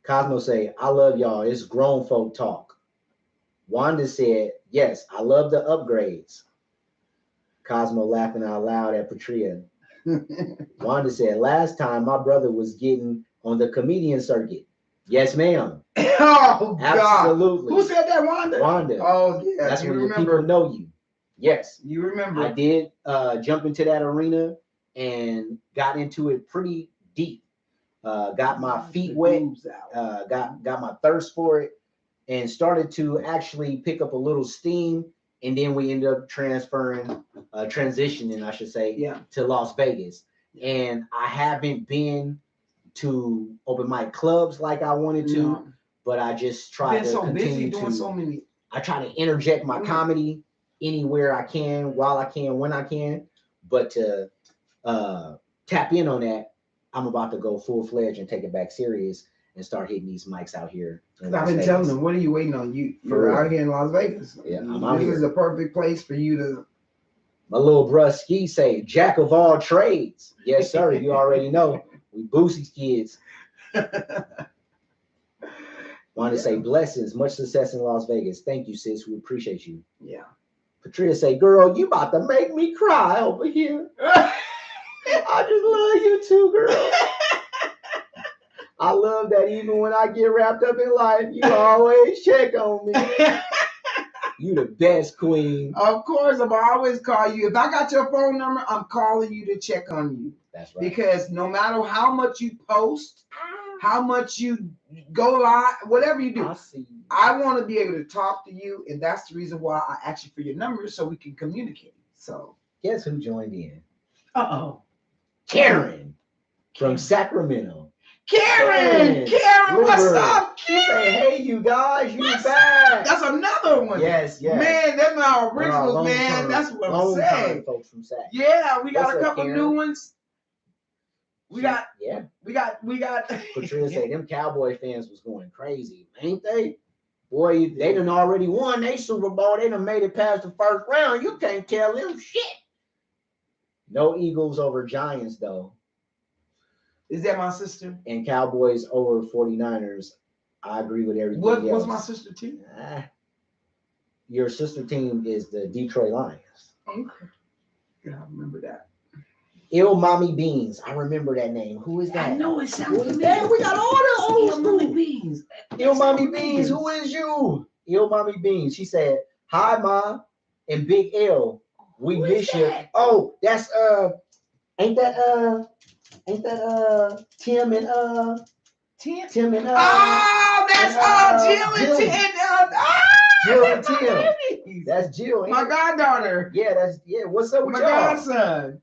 Cosmo say, I love y'all. It's grown folk talk. Wanda said, yes, I love the upgrades. Cosmo laughing out loud at Patria. Wanda said, last time my brother was getting on the comedian circuit. Yes, ma'am. Oh, absolutely. God. Who said that, Wanda? Wanda. Oh, yeah. That's when the people know you. Yes. You remember. I did jump into that arena and got into it pretty deep. Got my feet wet. Got my thirst for it. And started to actually pick up a little steam, and then we ended up transitioning, I should say, to Las Vegas. And I haven't been to open mic clubs like I wanted to, but I just try to continue to. I try to interject my comedy anywhere I can, while I can, when I can. But to tap in on that, I'm about to go full-fledged and take it back serious and start hitting these mics out here. I've been telling them, what are you waiting on? You're out here in Las Vegas. Yeah, I'm out here. This is a perfect place for you to. My little bruh Ski say, jack of all trades. Yes, sir. You already know. We Boosie's kids. Want to say blessings, much success in Las Vegas. Thank you, sis. We appreciate you. Yeah. Patricia say, girl, you about to make me cry over here. I just love you too, girl. I love that even when I get wrapped up in life, you always check on me. You the best, queen. Of course, I'm always call you. If I got your phone number, I'm calling you to check on you. That's right. Because no matter how much you post, how much you go live, whatever you do, I want to be able to talk to you, and that's the reason why I asked you for your number so we can communicate. So guess who joined in? Karen from Sacramento. Karen, what's up, Karen? She say, hey, you guys, you what's back. Up? That's another one. Yes. Man, them are originals, man. That's what I'm saying. Folks from Sac. Yeah, we got a couple new ones. We got. Patricia say them Cowboy fans was going crazy, ain't they? Boy, they done already won they Super Bowl. They done made it past the first round. You can't tell them shit. No Eagles over Giants, though. Is that my sister? And Cowboys over 49ers. I agree with everything. What's my sister team? Your sister team is the Detroit Lions. Okay. Yeah, I remember that. Il Mommy Beans. I remember that name. Who is that? I know it sounds familiar. We got all the old Mommy Beans. Il Mommy Beans. Who is you? Il Mommy Beans. She said, hi, Ma, and Big L. We miss you. Oh, that's ain't that Tim and Tim and oh, that's Jill and Tim. Jill and Tim. That's Jill. My goddaughter. Yeah, what's up with my y'all? godson?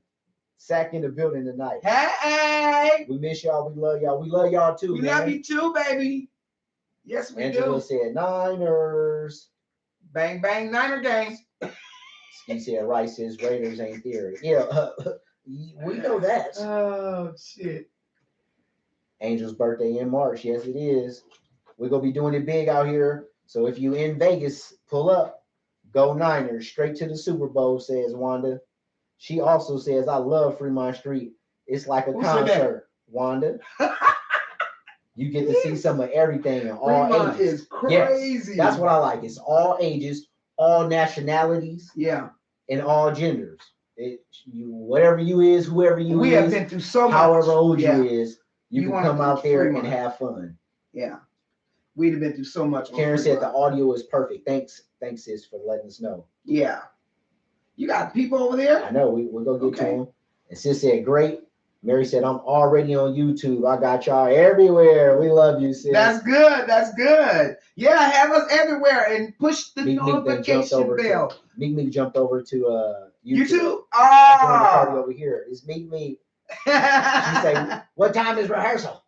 Sack in the building tonight. Hey. We miss y'all. We love y'all. We love y'all too. We love you too, baby. Yes, we Angela do. said Niners. Bang bang Niner gang. He said Rice says Raiders ain't there. Yeah, we know that. Oh shit. Angel's birthday in March. Yes, it is. We're gonna be doing it big out here. So if you in Vegas, pull up. Go Niners. Straight to the Super Bowl, says Wanda. She also says, I love Fremont Street. It's like a concert, Wanda. You get to see some of everything in all Fremont ages. Is crazy. Yes, that's what I like. It's all ages, all nationalities, and all genders. Whatever you is, whoever you we is, have been through so much. However old you is, you can come out there Fremont. and have fun. Yeah. We'd have been through so much. Karen said the audio is perfect. Thanks, sis, for letting us know. Yeah. You got people over there? I know. We're going to get to them. And sis said, great. Mary said, I'm already on YouTube. I got y'all everywhere. We love you, sis. That's good. That's good. Yeah, have us everywhere and push the notification bell. Meek jumped over to YouTube. I joined the party over here. It's Meek. She said, what time is rehearsal?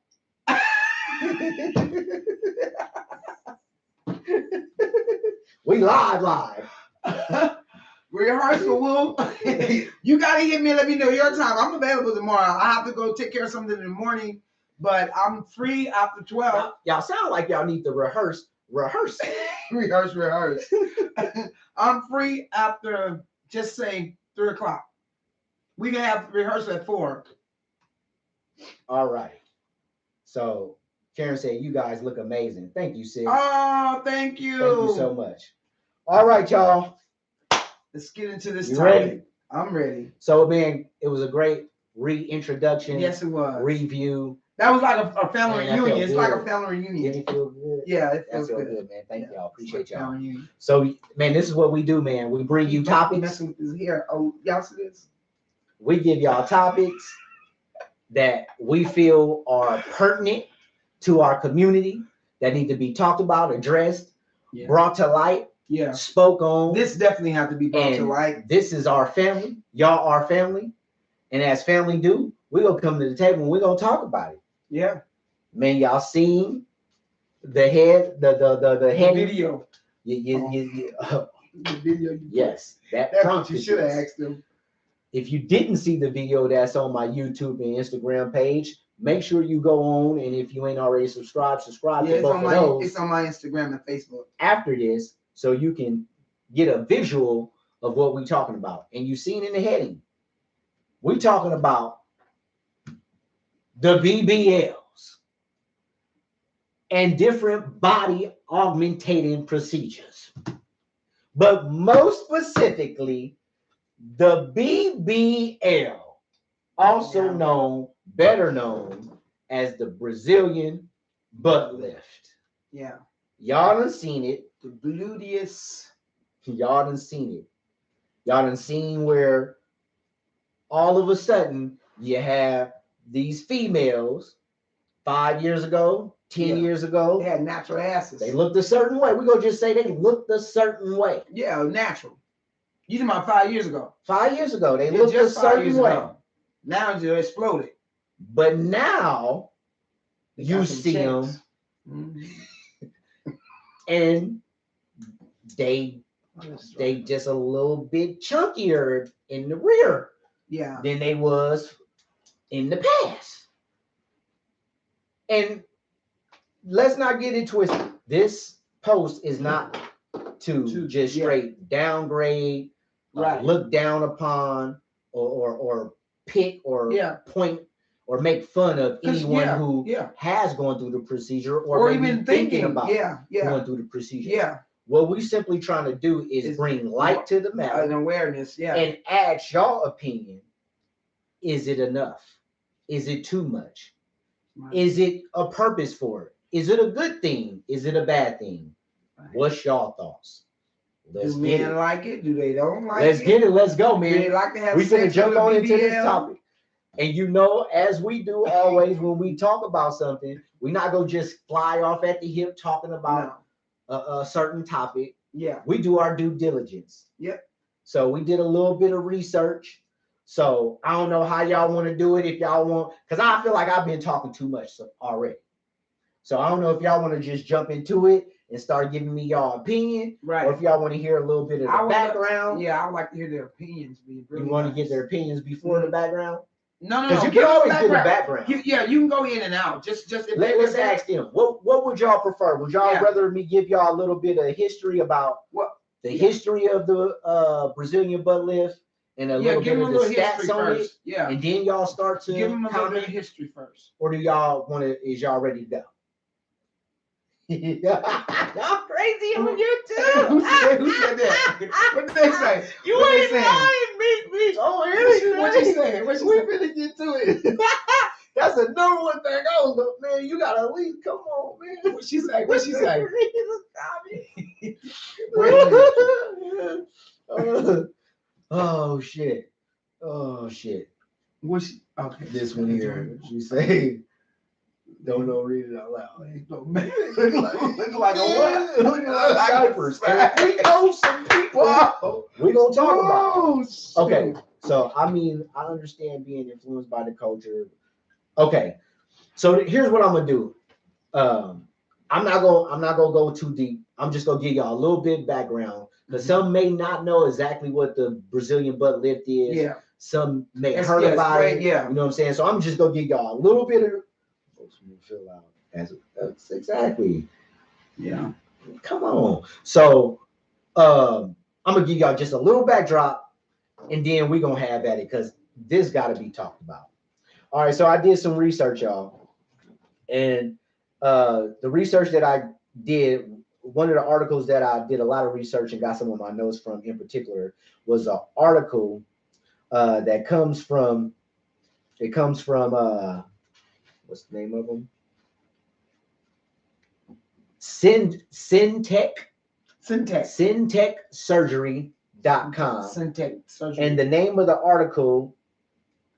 We live. Rehearsal, Will. You gotta hit me and let me know your time. I'm available tomorrow. I have to go take care of something in the morning, but I'm free after 12. Y'all sound like y'all need to rehearse. rehearse. I'm free after, just say, 3 o'clock. We can have rehearsal at 4. All right. So Karen said, you guys look amazing. Thank you, sis. Oh, thank you. Thank you so much. All right, y'all. Let's get into this topic. Ready? I'm ready. So, man, it was a great reintroduction. Yes, it was. Review. That was like a family reunion. It's like a family reunion. Did it feel good? Yeah, it feels good, man. Thank y'all. Appreciate y'all. So, man, this is what we do, man. We bring you topics. Messing with his hair. Oh, y'all see this? We give y'all topics that we feel are pertinent to our community, that need to be talked about, addressed, brought to light, spoke on. This definitely have to be brought to light. This is our family. Y'all are family. And as family do, we're going to come to the table and we're going to talk about it. Yeah. Man, y'all seen the head, the head video. The video. Yes. That's what you should have asked them. If you didn't see the video that's on my YouTube and Instagram page, make sure you go on, and if you ain't already subscribed to both of those. It's on my Instagram and Facebook. After this, so you can get a visual of what we're talking about. And you seen in the heading, we're talking about the BBLs. and different body augmentating procedures. But most specifically, the BBL, also better known as the Brazilian butt lift. Yeah. Y'all done seen it. The gluteus. Y'all done seen it. Y'all done seen where all of a sudden you have these females 5 years ago, 10 years ago. They had natural asses. They looked a certain way. We're going to just say they looked a certain way. Yeah, natural. You talking about 5 years ago. 5 years ago, they looked a certain way. Ago. Now they exploded. But now you see them and they just a little bit chunkier in the rear than they was in the past. And let's not get it twisted. This post is not to just straight downgrade, look down upon, or pick or point or make fun of anyone who has gone through the procedure or even thinking about going through the procedure. Yeah. What we simply trying to do is bring light to the matter, and awareness, and ask y'all opinion. Is it enough? Is it too much? Right. Is it a purpose for it? Is it a good thing? Is it a bad thing? Right. What's y'all thoughts? Let's get it. Like it? Do they don't like Let's it? Get it. Let's go, man. Do they like to have we finna jump on BBL? into this topic. And you know, as we do always when we talk about something, we're not gonna just fly off at the hip talking about a certain topic. Yeah. We do our due diligence. Yep. So we did a little bit of research. So I don't know how y'all want to do it. If y'all want, because I feel like I've been talking too much already. So I don't know if y'all want to just jump into it and start giving me y'all opinion, right? Or if y'all want to hear a little bit of the background. I would like to hear their opinions. Really you want to get their opinions before the background? No. Because you can always do the background. You can go in and out. Just let's ask them. What would y'all prefer? Would y'all rather me give y'all a little bit of history about the history of the Brazilian butt lift and a little bit of the stats on it? Yeah. And then y'all start to give them a little bit of history first. Or do y'all want to? Is y'all ready to go? Y'all crazy on YouTube. Who said that? What did they say? You ain't lying, me. Oh, what you saying? We finna get to it. That's the number one thing. Oh, man, you gotta at least come on, man. What she say? What she say? Oh shit. What she? Okay. This one here. She say. Don't know. Read it out loud. Look like a what? Look like diapers. We know some people. We gonna talk about it. Okay. So I mean, I understand being influenced by the culture. Okay. So here's what I'm gonna do. I'm not gonna go too deep. I'm just gonna give y'all a little bit background because some may not know exactly what the Brazilian butt lift is. Yeah. Some may have heard about it. Yeah. You know what I'm saying? So I'm just gonna give y'all a little bit of. Fill out that's exactly. Yeah. Come on. So I'm gonna give y'all just a little backdrop, and then we're gonna have at it because this got to be talked about. All right. So I did some research, y'all, and the research that I did. One of the articles that I did a lot of research and got some of my notes from, in particular, was an article that comes from. It comes from. What's the name of them? Syntech Surgery.com. Syntech Surgery. And the name of the article,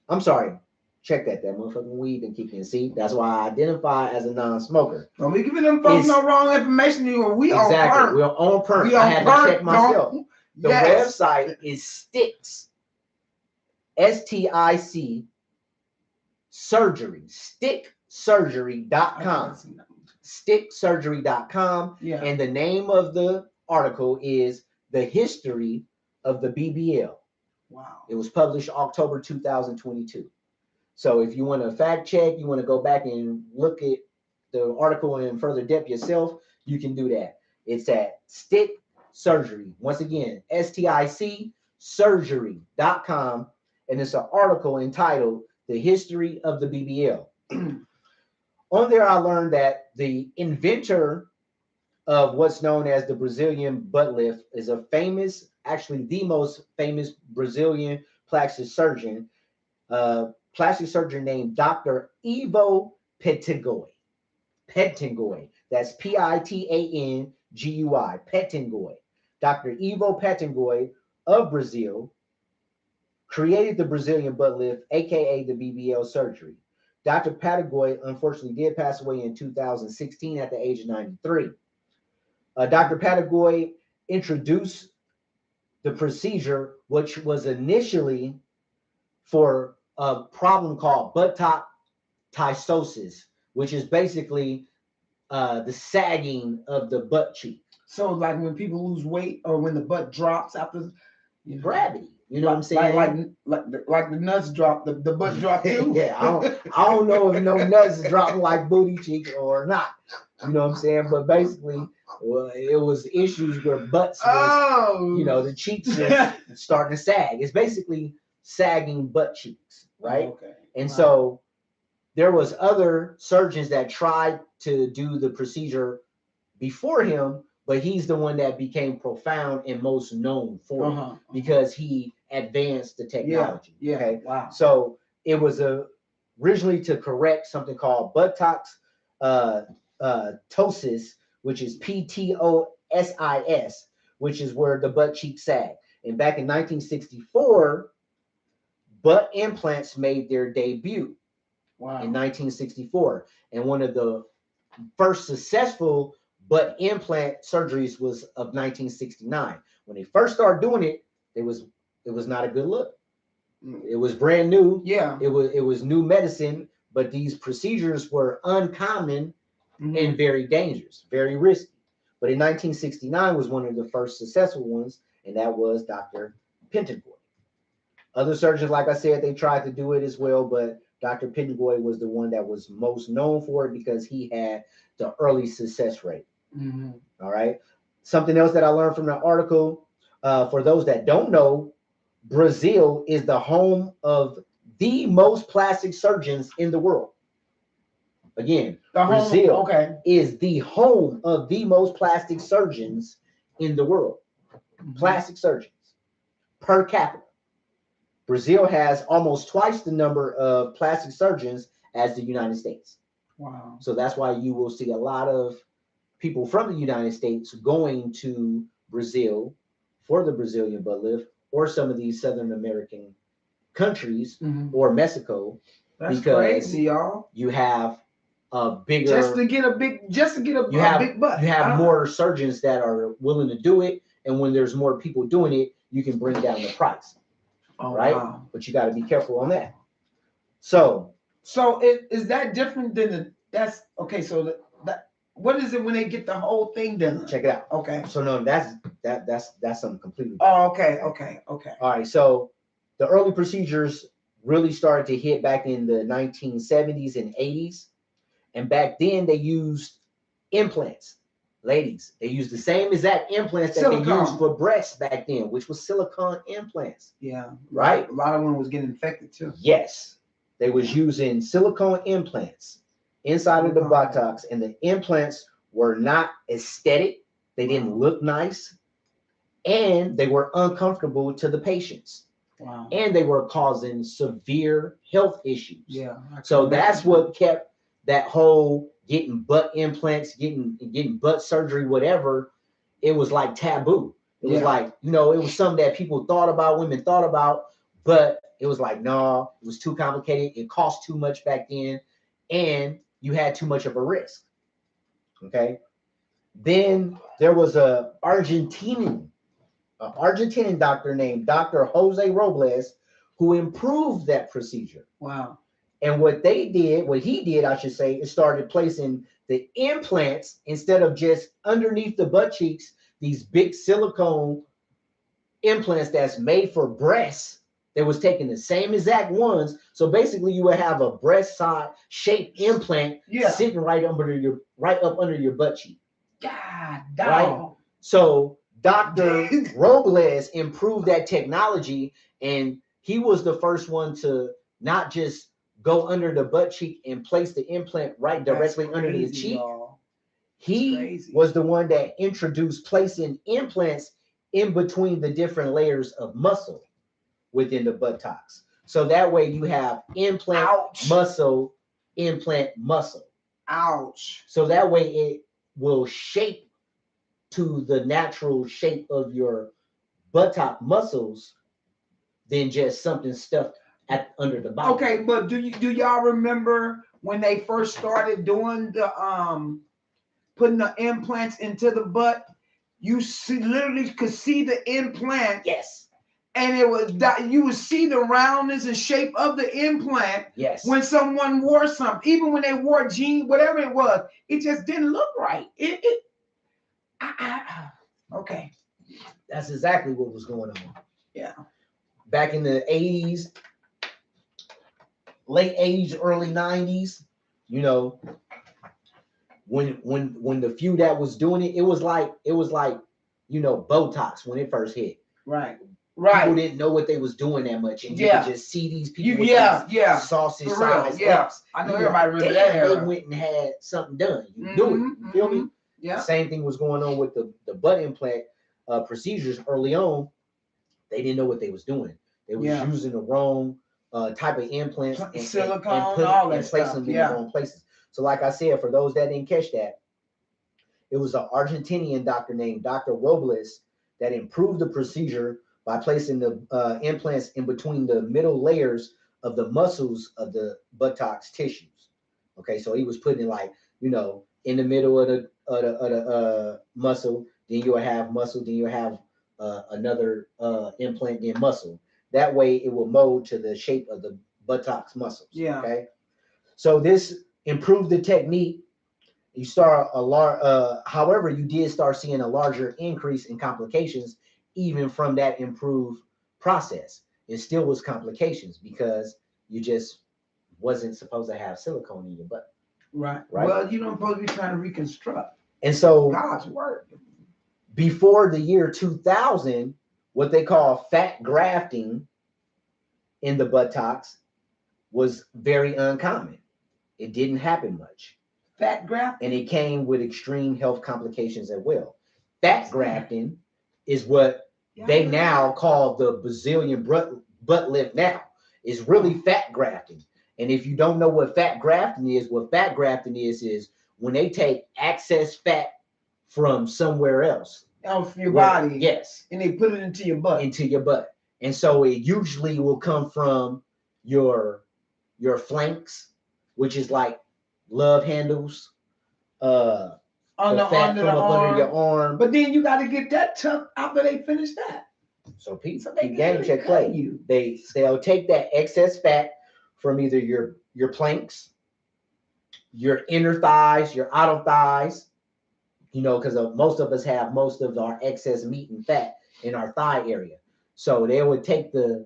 I'm sorry, check that motherfucking weed and kick in. See, that's why I identify as a non-smoker. Don't be giving them folks no wrong information. We exactly. We're on perm. I had to check myself. The website is Sticks, STIC Surgery, sticksurgery.com. Sticksurgery.com. Yeah. And the name of the article is The History of the BBL. Wow. It was published October 2022. So if you want to fact check, you want to go back and look at the article in further depth yourself, you can do that. It's at Stick Surgery. Once again, STIC surgery.com. And it's an article entitled The History of the BBL. On there, I learned that the inventor of what's known as the Brazilian butt lift is a famous, actually the most famous Brazilian plastic surgeon named Dr. Ivo Petingui. Petingui. That's Pitangui. Petingui. Dr. Ivo Petingui of Brazil created the Brazilian butt lift, aka the BBL surgery. Dr. Petingui unfortunately did pass away in 2016 at the age of 93. Dr. Petingui introduced the procedure, which was initially for a problem called buttock kyphosis, which is basically the sagging of the butt cheek. So like when people lose weight or when the butt drops after, gravity. You know what I'm saying? Like the nuts drop, the butt drop too. Yeah, I don't know if no nuts is dropping like booty cheeks or not. You know what I'm saying? But basically, well, it was issues where butts was, the cheeks was starting to sag. It's basically sagging butt cheeks, right? Okay. And so there was other surgeons that tried to do the procedure before him, but he's the one that became profound and most known for it because he advanced the technology. Yeah. Okay. Wow. So it was originally to correct something called buttocks ptosis, which is PTOSIS, which is where the butt cheek sag. And back in 1964, butt implants made their debut. Wow. In 1964, and one of the first successful butt implant surgeries was of 1969. When they first started doing it, it was not a good look. It was brand new. Yeah. It was new medicine, but these procedures were uncommon and very dangerous, very risky. But in 1969 was one of the first successful ones, and that was Dr. Petingui. Other surgeons, like I said, they tried to do it as well, but Dr. Petingui was the one that was most known for it because he had the early success rate. All right. Something else that I learned from the article, for those that don't know, Brazil is the home of the most plastic surgeons in the world. Again, Brazil is the home of the most plastic surgeons in the world. Plastic surgeons per capita. Brazil has almost twice the number of plastic surgeons as the United States. Wow. So that's why you will see a lot of people from the United States going to Brazil for the Brazilian butt lift or some of these Southern American countries or Mexico. That's crazy, y'all. You have a bigger just to get a big butt. You have more surgeons that are willing to do it, and when there's more people doing it, you can bring down the price. Right? Wow. But you got to be careful on that. So is that different than that's okay? So that what is it when they get the whole thing done? Check it out. Okay. So no, that's something completely different. Oh, okay. All right. So the early procedures really started to hit back in the 1970s and 80s, and back then they used implants. Ladies, they used the same exact implants that they used for breasts back then, which was silicone implants. Yeah. Right? A lot of them was getting infected too. Yes. They was using silicone implants inside of the buttocks, and the implants were not aesthetic. They didn't look nice, and they were uncomfortable to the patients. Wow. And they were causing severe health issues. Yeah. So that's what kept that whole getting butt implants, getting butt surgery, whatever, it was like taboo. It was like, it was something that people thought about, women thought about, but it was like, no, it was too complicated. It cost too much back then, and you had too much of a risk. Okay. Then there was a Argentinian doctor named Dr. Jose Robles who improved that procedure. Wow. And what he did, I should say, is started placing the implants instead of just underneath the butt cheeks, these big silicone implants that's made for breasts. They was taking the same exact ones. So basically you would have a breast side shaped implant sitting right up under your butt cheek. God, right? So Dr. Robles improved that technology, and he was the first one to not just go under the butt cheek and place the implant right directly under the crazy, cheek. y'all. He crazy. was the one that introduced placing implants in between the different layers of muscle within the buttocks. So that way you have implant Ouch. muscle, implant muscle. Ouch. So that way it will shape to the natural shape of your buttock muscles than just something stuffed under the body. Okay, but do y'all remember when they first started doing the putting the implants into the butt? You literally could see the implant. Yes. And it was that you would see the roundness and shape of the implant. Yes. When someone wore something, even when they wore jeans, whatever it was, it just didn't look right. Okay. That's exactly what was going on. Yeah. Back in the 80s, late 80s, early 90s, you know, when the few that was doing it, it was like, you know, Botox when it first hit. Right. People didn't know what they was doing that much, and you could just see these people with these sausage size lips. I know everybody remember that era. They went and had something done. You do it. You feel me? Yeah. The same thing was going on with the butt implant procedures early on. They didn't know what they was doing. They was using the wrong type of implants and silicone, all that placing them in the wrong places. So, like I said, for those that didn't catch that, it was an Argentinian doctor named Dr. Robles that improved the procedure by placing the implants in between the middle layers of the muscles of the buttocks tissues. Okay, so he was putting it like, you know, in the middle of the muscle, then you'll have muscle, then you'll have another implant, then muscle. That way it will mold to the shape of the buttocks muscles. Yeah. Okay. So this improved the technique. You start however, you did start seeing a larger increase in complications even from that improved process. It still was complications because you just wasn't supposed to have silicone in your butt. Right. Well, you don't supposed to be trying to reconstruct. And so God's word. Before the year 2000, what they call fat grafting in the buttocks was very uncommon. It didn't happen much. Fat grafting? And it came with extreme health complications as well. Fat grafting is what they now call the Brazilian butt lift now. It's really fat grafting. And if you don't know what fat grafting is when they take excess fat from somewhere else. Off your body. Yes. And they put it into your butt. Into your butt. And so it usually will come from your flanks, which is like love handles, under your arm. But then you got to get that tucked after they finish that. So game check play. They'll take that excess fat from either your planks, your inner thighs, your outer thighs, you know, because most of us have most of our excess meat and fat in our thigh area. So they would take the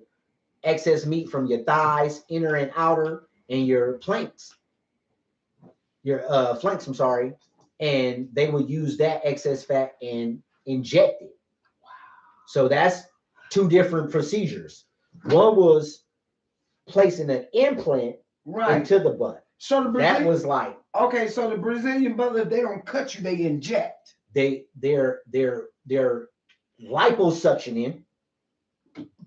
excess meat from your thighs, inner and outer, and your flanks, and they would use that excess fat and inject it. Wow. So that's two different procedures. One was placing an implant into the butt. So that was like, okay, so the Brazilian butt lift, they don't cut you, they inject. They're liposuctioning.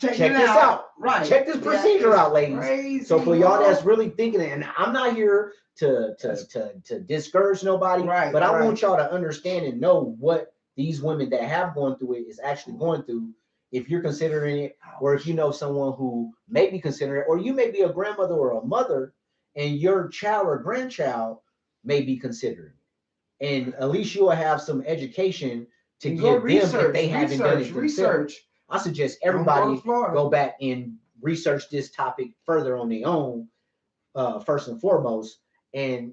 Check this out. Right. Check this procedure out, ladies. Crazy, so for y'all that's really thinking it, and I'm not here to discourage nobody, but I want y'all to understand and know what these women that have gone through it is actually going through. If you're considering it, or if you know someone who may be considering it, or you may be a grandmother or a mother, and your child or grandchild may be considering it. And at least you'll have some education to give them if they haven't done it themselves. I suggest everybody go back and research this topic further on their own, first and foremost, and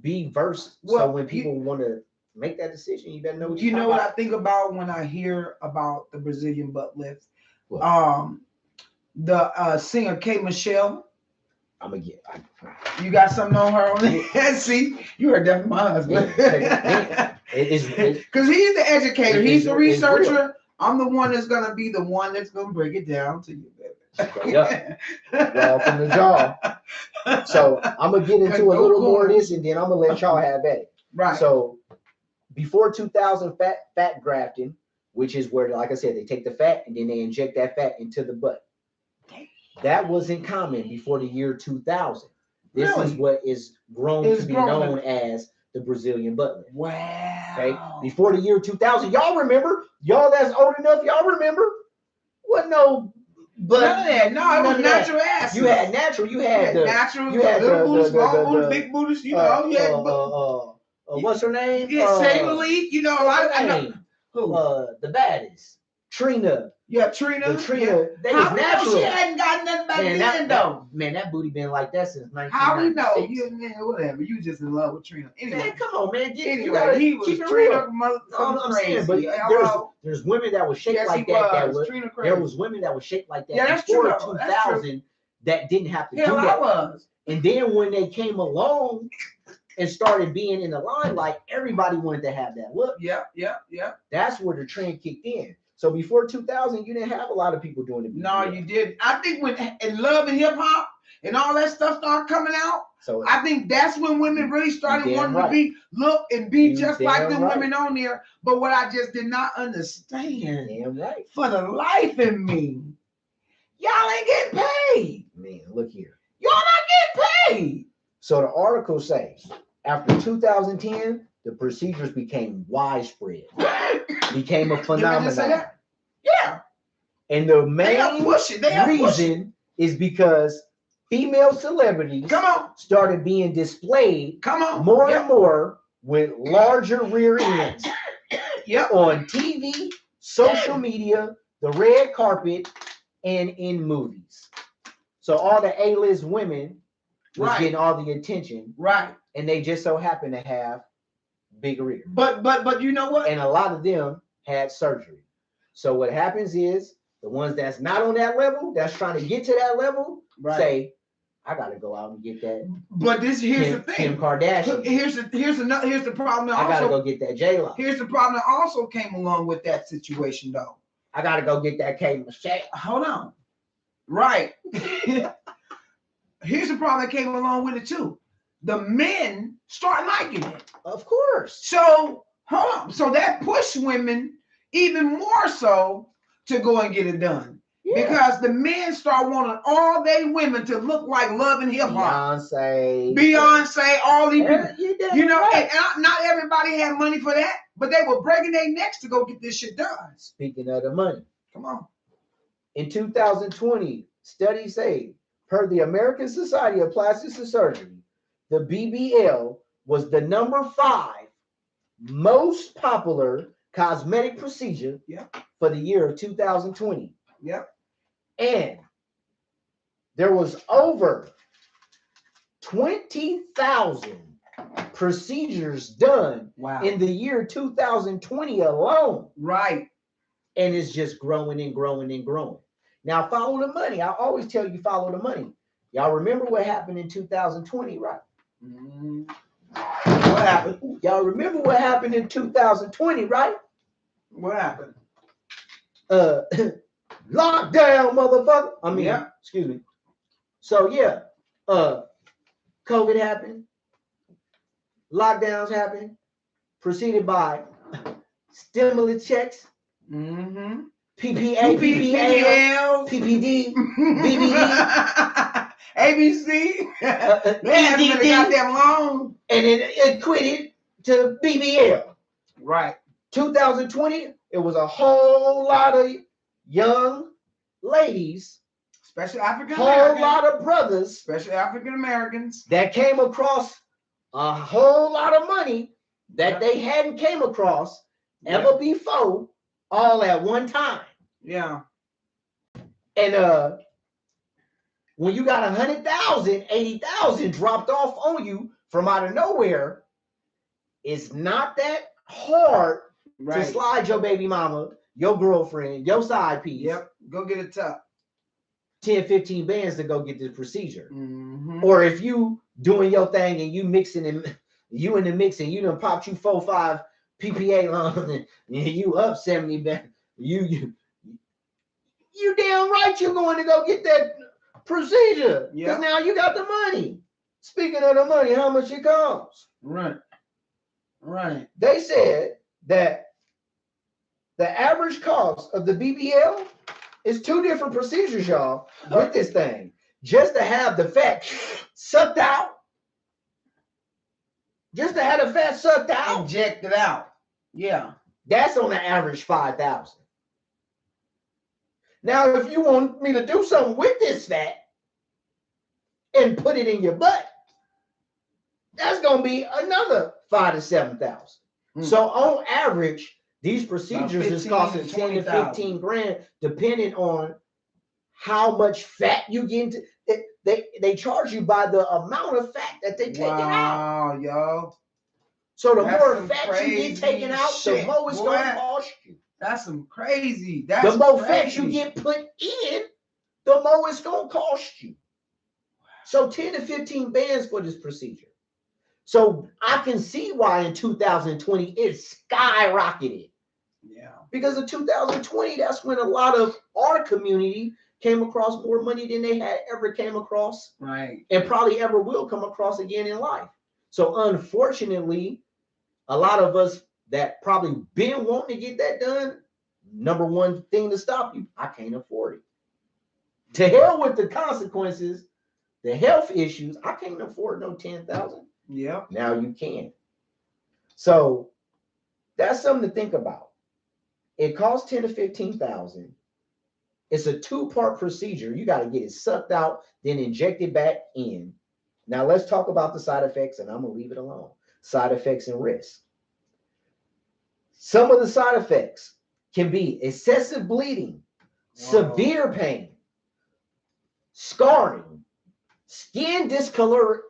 be versed. So when people want to make that decision, you better know what you know what I think about when I hear about the Brazilian butt lift. The singer K. Michelle. I'm gonna get. You got something on her on that? See, you heard that from my husband. Because he's the educator, he's the researcher. I'm the one that's gonna be the one that's gonna break it down to you, baby. Straight up. Raw from the jaw. So I'm gonna get into a little more of this, and then I'm gonna let y'all have at it. Right. So before 2000, fat grafting, which is where, like I said, they take the fat and then they inject that fat into the butt. That wasn't common before the year 2000. This Really? is what is grown to be known as the Brazilian butt lift. Wow. Okay. Before the year 2000, y'all remember? Y'all that's old enough, y'all remember? What no. But none of that. No, it was natural ass. You had natural. You had the natural. You had little booties, small the booties, big booties. You know, you had. What's her name? Yeah, Sailor Lee. You know, I know. Who? The baddest. Trina. Yeah, Trina. The Trina. Yeah. They was natural. She hadn't got nothing back then, though. Man, that booty been like that since 1996. How we know? You, man, whatever. You just in love with Trina. Anyway, man, come on, man. Anyway, he was Trina motherfucking crazy. But there's women that was shaped like that. There was women that was shaped like that. Yeah, that's before true. 2000 that didn't have to do Hell, that. I was. And then when they came along and started being in the limelight, everybody wanted to have that look. Yeah. That's where the trend kicked in. So before 2000, you didn't have a lot of people doing it. No, you didn't. I think when in love and hip hop and all that stuff started coming out, so I think that's when women really started wanting to be just like the women on there. But what I just did not understand, for the life of me, y'all ain't getting paid. Man, look here. Y'all not getting paid. So the article says, after 2010, the procedures became widespread, became a phenomenon. Yeah. And the main reason is because female celebrities started being displayed more and more with larger rear ends on TV, social media, the red carpet, and in movies. So all the A-list women was getting all the attention. Right. And they just so happen to have big rear. But you know what? And a lot of them had surgery. So what happens is the ones that's not on that level, that's trying to get to that level, say, I gotta go out and get that. But here's the thing. Kim Kardashian. Here's the problem. I gotta go get that J-Lo. Here's the problem that also came along with that situation, though. I gotta go get that K Michelle. Hold on. Right. Here's the problem that came along with it too. The men start liking it. Of course. So hold on. So that pushed women even more so to go and get it done. Yeah. Because the men start wanting all they women to look like Love and Hip Hop. Beyonce, all these people. You know, and not everybody had money for that, but they were breaking their necks to go get this shit done. Speaking of the money. Come on. In 2020, studies say, per the American Society of Plastic Surgery, the BBL was the #5 most popular cosmetic procedure for the year of 2020. Yep. And there was over 20,000 procedures done in the year 2020 alone. Right. And it's just growing and growing and growing. Now, follow the money. I always tell you, follow the money. Y'all remember what happened in 2020, right? Mm-hmm. What happened? Y'all remember what happened in 2020, right? What happened? Lockdown, motherfucker. I mean, excuse me. So COVID happened. Lockdowns happened. Preceded by stimulus checks. Mm-hmm. PPA, PPL, PPD, BBL, ABC. They haven't been goddamn long. And it quitted to BBL. Right. 2020, it was a whole lot of young ladies, especially African Americans, whole lot of brothers, especially African Americans, that came across a whole lot of money that they hadn't came across ever before, all at one time. Yeah. And when you got 100,000, 80,000 dropped off on you from out of nowhere, it's not that hard to slide your baby mama, your girlfriend, your side piece. Yep. Go get a top. 10, 15 bands to go get this procedure. Mm-hmm. Or if you doing your thing and you mixing and you in the mix and you done popped you 4-5 PPA lungs and you up 70 bands, you You damn right you're going to go get that procedure. Yeah. Because now you got the money. Speaking of the money, how much it costs? Right. Right. They said that the average cost of the BBL is 2 different procedures, y'all, with this thing. Just to have the fat sucked out. Just to have the fat sucked out. Injected out. Yeah. That's on the average 5,000. Now, if you want me to do something with this fat and put it in your butt, that's going to be another 5,000 to 7,000. So on average, these procedures is costing 10 to 15 grand, depending on how much fat you get into. They charge you by the amount of fat that they taking out. Wow, yo. So the That's more some fat you crazy get taken out, the shit, more it's boy. going to cost you. That's some crazy. That's The more crazy. fat you get put in, the more it's going to cost you. So 10 to 15 bands for this procedure. So I can see why in 2020 it skyrocketed. Yeah. Because in 2020, that's when a lot of our community came across more money than they had ever came across. Right. And probably ever will come across again in life. So unfortunately, a lot of us that probably been wanting to get that done, number one thing to stop you, I can't afford it. To hell with the consequences, the health issues, I can't afford no 10,000. Yeah. Now you can. So that's something to think about. It costs 10 to 15,000. It's a 2-part procedure. You got to get it sucked out, then inject it back in. Now let's talk about the side effects, and I'm gonna leave it alone. Side effects and risks. Some of the side effects can be excessive bleeding, severe pain, scarring, skin discolor.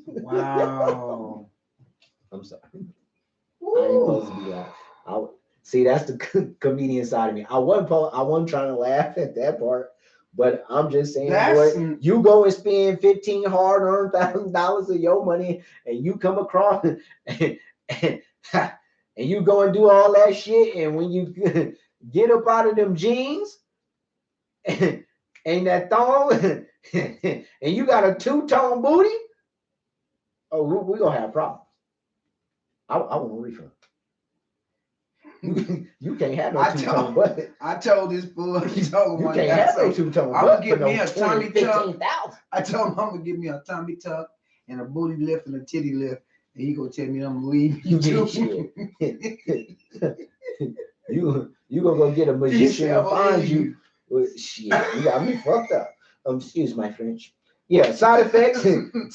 Wow. I'm sorry. I ain't supposed to be loud. See, that's the comedian side of me. I wasn't trying to laugh at that part, but I'm just saying, boy, you go and spend $15 hard-earned $1,000 of your money, and you come across and you go and do all that shit, and when you get up out of them jeans and that thong, and you got a 2-tone booty, oh, we're gonna have problems. I want a refund. You can't have no 2-tone butt. I told this fool, you can't have no 2-tone butt. I'm gonna give me no a tummy tuck. 15,000. I told him I'm gonna give me a tummy tuck and a booty lift and a titty lift, and he gonna tell me I'm leaving. You get shit. you gonna go get a magician and find you. Well, shit, you got me fucked up. Excuse my French. Yeah, side effects: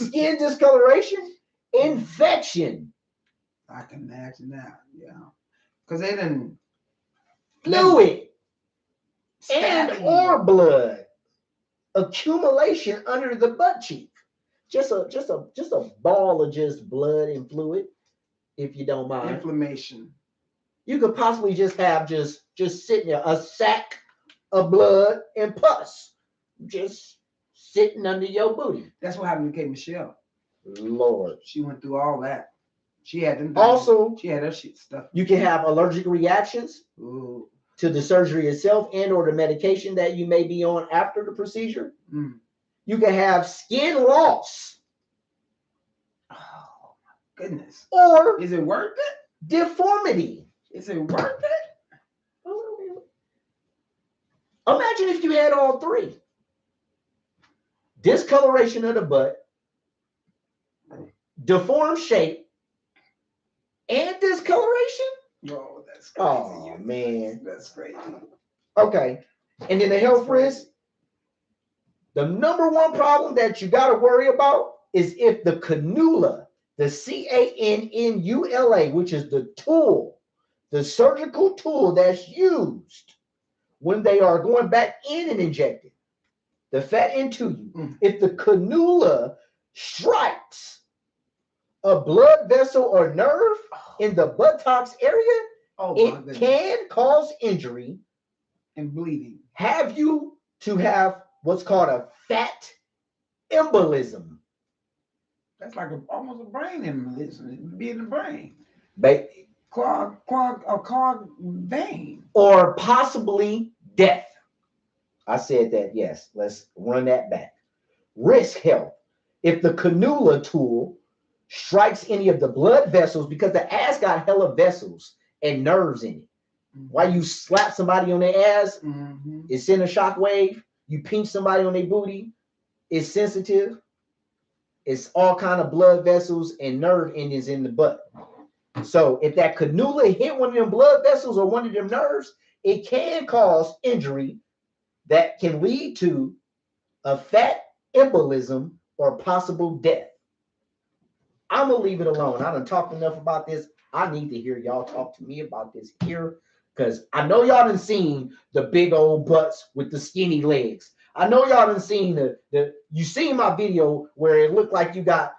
skin discoloration, infection. I can imagine that. Yeah. Because they didn't fluid and or blood accumulation under the butt cheek. Just a ball of just blood and fluid, if you don't mind. Inflammation. You could possibly just have just sitting there, a sack of blood and pus just sitting under your booty. That's what happened to K. Michelle. Lord. She went through all that. She had them. Also, she had her shit stuff. You can have allergic reactions to the surgery itself and or the medication that you may be on after the procedure. You can have skin loss. Oh my goodness. Or is it worth it? Deformity. Is it worth it? Imagine if you had all three. Discoloration of the butt, deformed shape, and discoloration? Bro, that's crazy. Oh, man. That's crazy. Okay. And then the health risk. The number one problem that you got to worry about is if the cannula, the CANNULA, which is the tool, the surgical tool that's used when they are going back in and injecting the fat into you, if the cannula strikes a blood vessel or nerve in the buttocks area, it can cause injury and bleeding. Have you to have what's called a fat embolism. That's like almost a brain embolism. It'd be in the brain. Clog vein. Or possibly death. I said that, yes. Let's run that back. Risk health. If the cannula tool strikes any of the blood vessels, because the ass got hella vessels and nerves in it. Why you slap somebody on their ass, it's in a shock wave. You pinch somebody on their booty, it's sensitive. It's all kind of blood vessels and nerve endings in the butt. So if that cannula hit one of them blood vessels or one of them nerves, it can cause injury that can lead to a fat embolism or possible death. I'm gonna leave it alone. I done talked enough about this. I need to hear y'all talk to me about this here, because I know y'all done seen the big old butts with the skinny legs. I know y'all done seen you seen my video where it looked like you got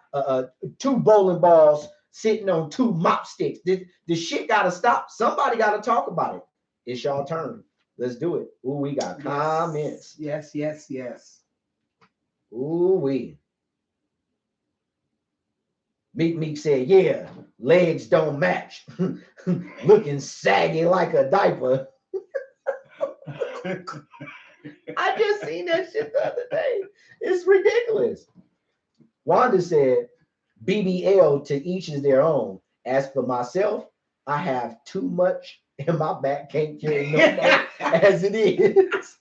two bowling balls sitting on two mop sticks. The shit gotta stop. Somebody gotta talk about it. It's y'all turn. Let's do it. Ooh, we got comments. Yes. Ooh, we. Meek said, yeah, legs don't match. Looking saggy like a diaper. I just seen that shit the other day. It's ridiculous. Wanda said, BBL to each is their own. As for myself, I have too much and my back can't carry no more as it is.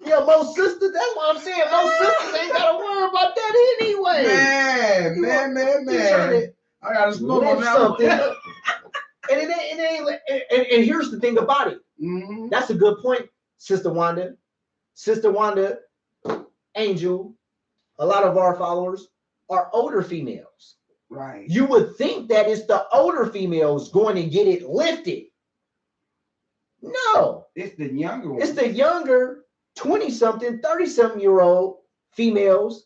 Yeah, most sisters, that's what I'm saying. Most sisters ain't got to worry about that anyway. Man. I got to smoke on that something. And here's the thing about it. Mm-hmm. That's a good point, Sister Wanda. Sister Wanda, Angel, a lot of our followers are older females. Right. You would think that it's the older females going to get it lifted. No. It's the younger ones. It's the younger 20-something, 30-something-year-old females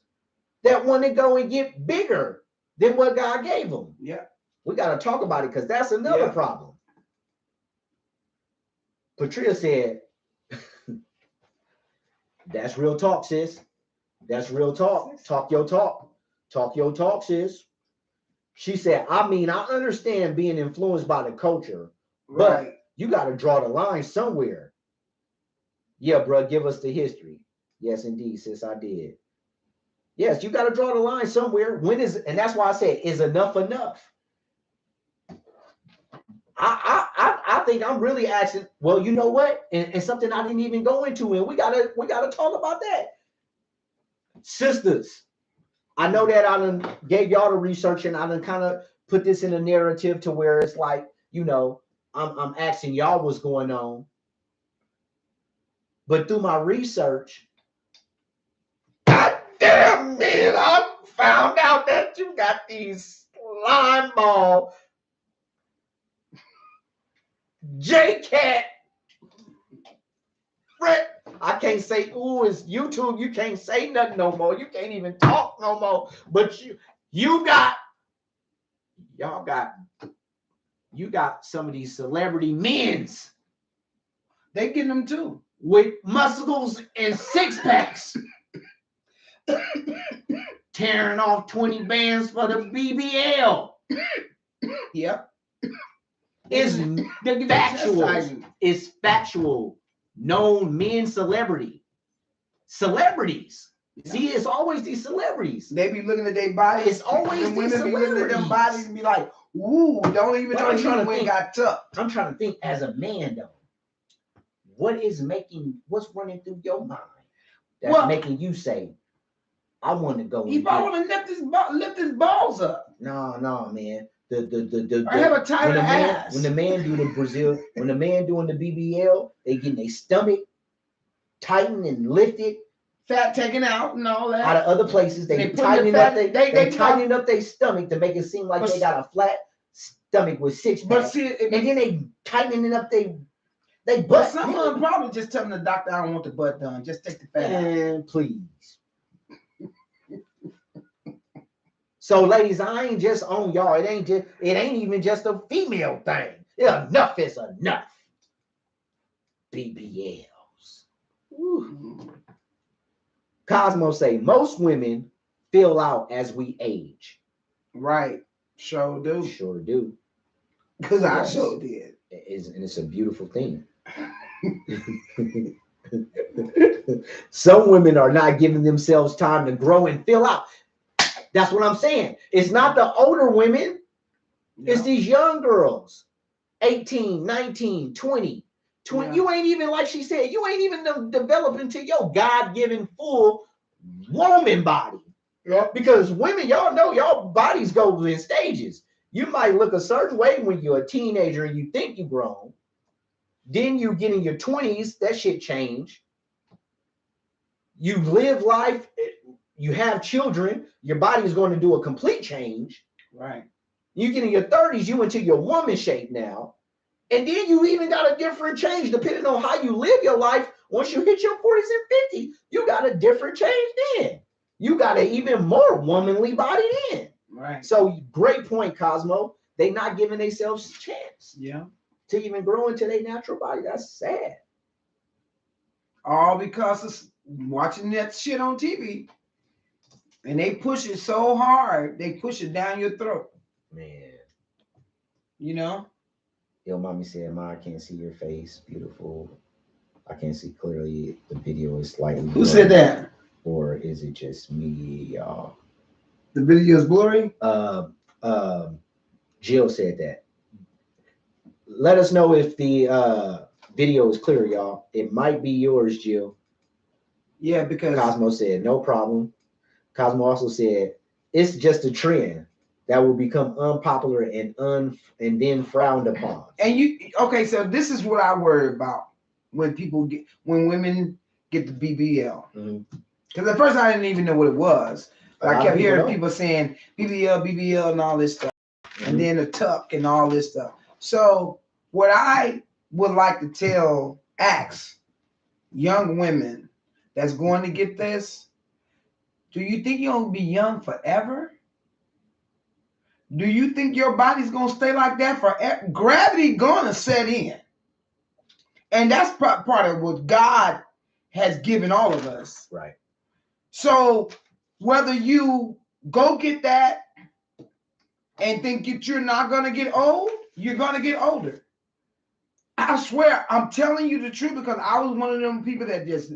that want to go and get bigger than what God gave them. Yeah. We got to talk about it because that's another problem. Patria said, that's real talk, sis. That's real talk. Talk your talk. Talk your talk, sis. She said, I mean, I understand being influenced by the culture, but you got to draw the line somewhere. Yeah, bro, give us the history. Yes, indeed, sis, I did. Yes, you got to draw the line somewhere. And that's why I said, is enough enough? I think I'm really asking, well, you know what? And something I didn't even go into, and we gotta talk about that. Sisters, I know that I done gave y'all the research and I done kind of put this in a narrative to where it's like, you know, I'm asking y'all what's going on. But through my research, God damn man, I found out that you got these slime ball J-Cat. I can't say, ooh, it's YouTube. You can't say nothing no more. You can't even talk no more. But you got some of these celebrity men's. They getting them too. With muscles and six packs. Tearing off 20 bands for the BBL. Yep. It's factual. It's factual. Known men celebrities. Yeah. See, it's always these celebrities. They be looking at their bodies. It's always these women celebrities. Be looking at them bodies and be like, ooh, don't even know you got tucked. I'm trying to think as a man though. What's running through your mind that's making you say, I want to go. He probably want to lift his balls up. No, man. I have a tighter ass. When the man do the Brazil, when the man doing the BBL, they getting their stomach tightened and lifted, fat taken out and all that. Out of other places, they tightening up. They tightening up their stomach to make it seem like they got a flat stomach with six packs. And then they tightening up they butt. But some of them probably just telling the doctor, I don't want the butt done. Just take the fat out. And please. So, ladies, I ain't just on y'all. It ain't even just a female thing. Enough is enough. BBLs. Woo. Cosmo say most women fill out as we age. Right. Sure do. Sure do. Because I sure did. And it's a beautiful thing. Some women are not giving themselves time to grow and fill out. That's what I'm saying. It's not the older women, it's these young girls, 18, 19, 20. Yeah. You ain't even, like she said, you ain't even developing to your God-given full woman body. Yeah. Because women, y'all know y'all bodies go in stages. You might look a certain way when you're a teenager and you think you're grown. Then you get in your 20s, that shit change. You live life, you have children, your body is going to do a complete change. Right. You get in your 30s, you into your woman shape now. And then you even got a different change depending on how you live your life. Once you hit your 40s and 50s, you got a different change then. You got an even more womanly body then. Right. So great point, Cosmo. They not giving themselves a chance. Yeah. To even grow into their natural body. That's sad. All because of watching that shit on TV. And they push it so hard, they push it down your throat. Man. You know? Yo, mommy said, Ma, I can't see your face. Beautiful. I can't see clearly. The video is slightly Who said that? Or is it just me, y'all? The video is blurry? Jill said that. Let us know if the video is clear, y'all. It might be yours, Jill. Yeah, because Cosmo said, no problem. Cosmo also said, it's just a trend that will become unpopular and then frowned upon. And okay, so this is what I worry about when women get the BBL. Because at first I didn't even know what it was. But I kept hearing people saying BBL, and all this stuff. And then the tuck and all this stuff. So what I would like to ask young women that's going to get this, do you think you're going to be young forever? Do you think your body's going to stay like that forever? Gravity going to set in. And that's part of what God has given all of us. Right. So whether you go get that and think that you're not going to get old, you're going to get older. I swear, I'm telling you the truth because I was one of them people that just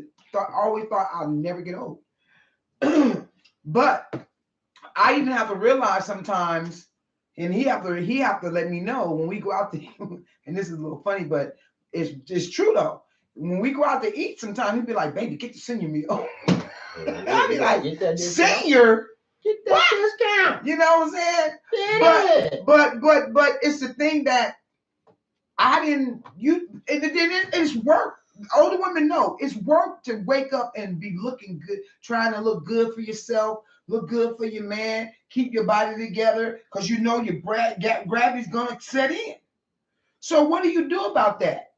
always thought I'll never get old. But I even have to realize sometimes, and he have to let me know when we go out to, and this is a little funny, but it's true though. When we go out to eat, sometimes he'd be like, "Baby, get the senior meal." I'd be like, "Senior, get that discount." You know what I'm saying? Yeah. But it's the thing that I didn't. It's work. Older women know it's work to wake up and be looking good, trying to look good for yourself, look good for your man, keep your body together, because you know your gravity's gonna set in. So what do you do about that?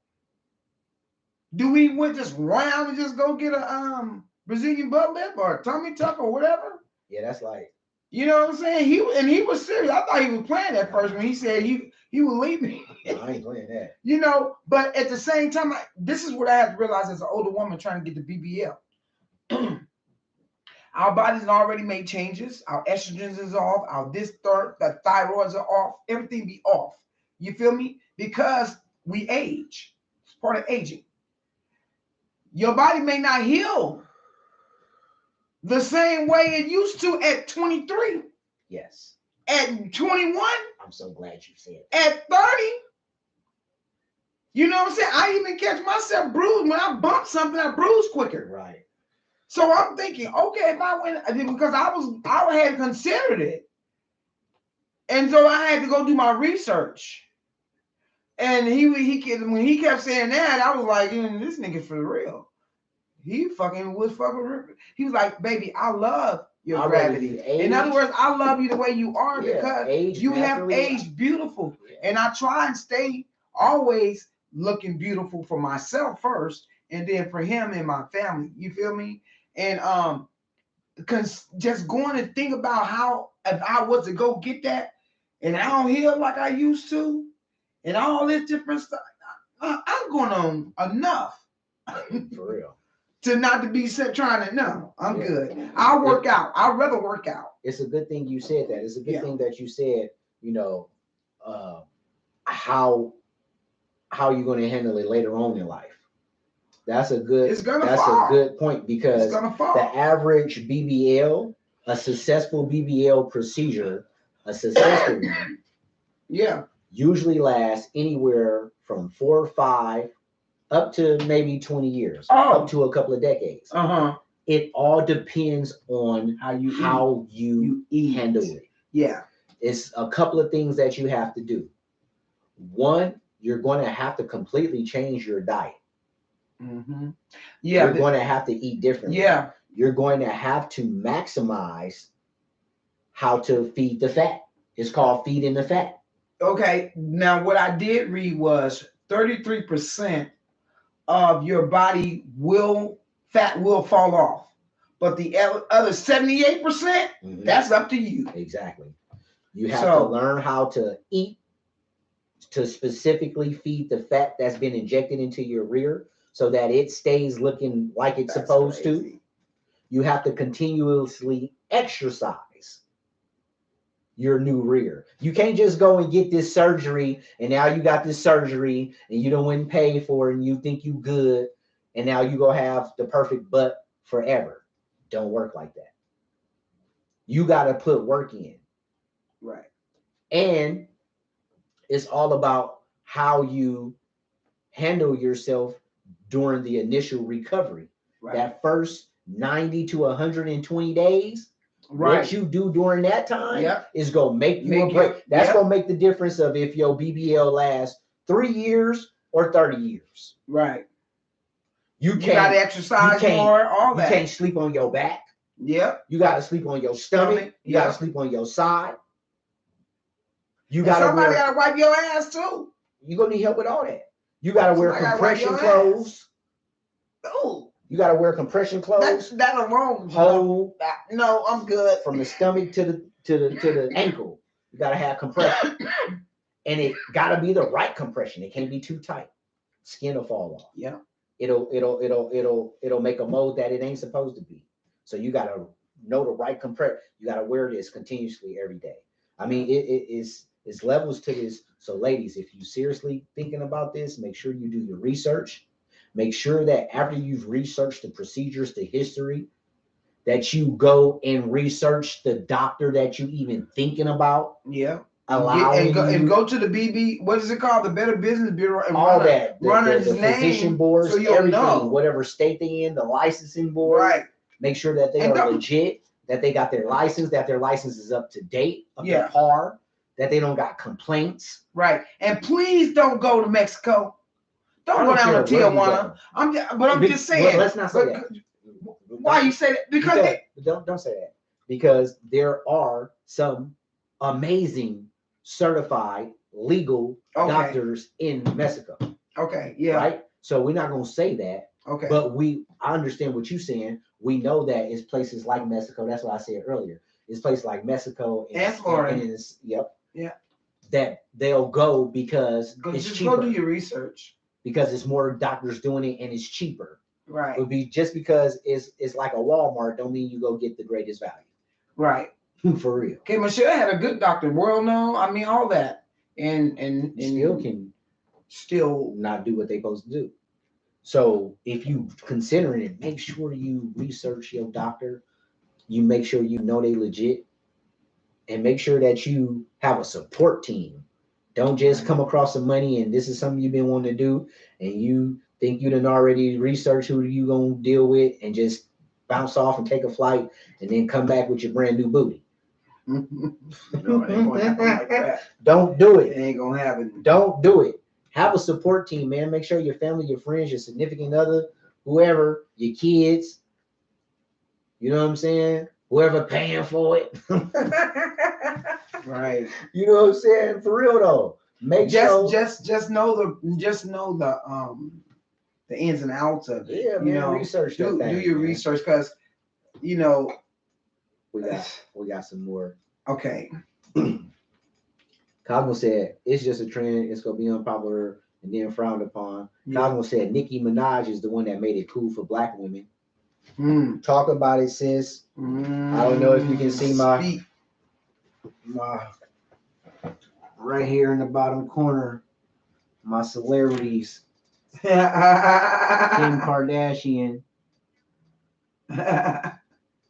Do we just run out and just go get a Brazilian butt lift or a tummy tuck or whatever? Yeah, that's like, you know what I'm saying? He was serious. I thought he was playing at first when he said he would leave me. No, I ain't playing that. You know, but at the same time, this is what I have to realize as an older woman trying to get the BBL. Our bodies already made changes. Our estrogens is off. The thyroids are off. Everything be off. You feel me? Because we age. It's part of aging. Your body may not heal the same way it used to at 23. Yes. At 21. I'm so glad you said that. At 30. You know what I'm saying? I even catch myself bruised. When I bump something, I bruise quicker. Right. So I'm thinking, okay, if I went, because I had considered it. And so I had to go do my research. And when he kept saying that, I was like, this nigga for real. He fucking was fucking. He was like, baby, I love your gravity. In other words, I love you the way you are because you have aged beautiful. Yeah. And I try and stay always looking beautiful for myself first, and then for him and my family. You feel me? And because just going to think about how if I was to go get that, and I don't heal like I used to, and all this different stuff, I'm going on enough. For real. To not to be trying to, no, I'm good. I'll work out. I'd rather work out. It's a good thing you said that. It's a good thing that you said, how you're going to handle it later on in life. That's a good. It's gonna That's fall. a good point because It's gonna fall. the average BBL, a successful BBL procedure, a successful one, Yeah. usually lasts anywhere from 4 or 5 up to maybe 20 years, Oh. up to a couple of decades. Uh-huh. It all depends on How you handle it. Yeah. It's a couple of things that you have to do. One, you're going to have to completely change your diet. Mm-hmm. Yeah. You're going to have to eat differently. Yeah. You're going to have to maximize how to feed the fat. It's called feeding the fat. Okay. Now, what I did read was 33% of your body fat will fall off, but the other 78%, that's up to you. Exactly. You have to learn how to eat to specifically feed the fat that's been injected into your rear so that it stays looking like it's supposed to. You have to continuously exercise your new rear. You can't just go and get this surgery and now you got this surgery and you don't wouldn't pay for it and you think you good and now you go have the perfect butt forever. Don't work like that. You got to put work in. Right. And it's all about how you handle yourself during the initial recovery. Right. That first 90 to 120 days, right. What you do during that time is going to make you a break. That's going to make the difference of if your BBL lasts 3 years or 30 years. Right. You got to exercise more, all that. You can't sleep on your back. Yep. You got to sleep on your stomach. You got to sleep on your side. You got to somebody got to wipe your ass too. You're going to need help with all that. You got to wear compression clothes. Oh. You got to wear compression clothes. That alone. No, I'm good. From the stomach to the ankle. You got to have compression. And it got to be the right compression. It can't be too tight. Skin will fall off. Yeah. It'll make a mold that it ain't supposed to be. So you got to know the right compression. You got to wear this continuously every day. I mean, it's levels to this. So ladies, if you seriously thinking about this, make sure you do your research. Make sure that after you've researched the procedures, the history, that you go and research the doctor that you even thinking about. Yeah. Allowing and go to the BB, what is it called? The Better Business Bureau. And all that. Run his name. Physician boards, so you'll everything, know. whatever state they in, the licensing board. Right. Make sure that they are legit, that they got their license, that their license is up to date, up to par, that they don't got complaints. Right. And please don't go to Mexico. Don't go down to Tijuana. I'm just saying. Well, let's not say that. Why you say that? Because don't say that. Because there are some amazing certified legal doctors in Mexico. Okay. Yeah. Right. So we're not gonna say that. Okay. But I understand what you're saying. We know that it's places like Mexico. That's what I said earlier. It's places like Mexico and Florida. Yeah. That they'll go because it's cheaper. Go do your research. Because it's more doctors doing it and it's cheaper. Right. It would be just because it's like a Walmart don't mean you go get the greatest value. Right. For real. Okay, Michelle had a good doctor, world known. I mean, all that, and still can not do what they're supposed to do. So if you considering it, make sure you research your doctor. You make sure you know they legit, and make sure that you have a support team. Don't just come across some money and this is something you've been wanting to do, and you think you done already research who you gonna deal with, and just bounce off and take a flight, and then come back with your brand new booty. No, it ain't gonna happen like that. Don't do it. It ain't gonna happen. Don't do it. Have a support team, man. Make sure your family, your friends, your significant other, whoever, your kids, you know what I'm saying? Whoever paying for it. Right. You know what I'm saying? For real though. Just know the ins and outs of it. Yeah, man. Research do your research, because we got some more. Okay. Cosmo said it's just a trend. It's gonna be unpopular and then frowned upon. Yeah. Cosmo said Nicki Minaj is the one that made it cool for black women. Talk about it, sis. I don't know if you can see my right here in the bottom corner, my celebrities. Kim Kardashian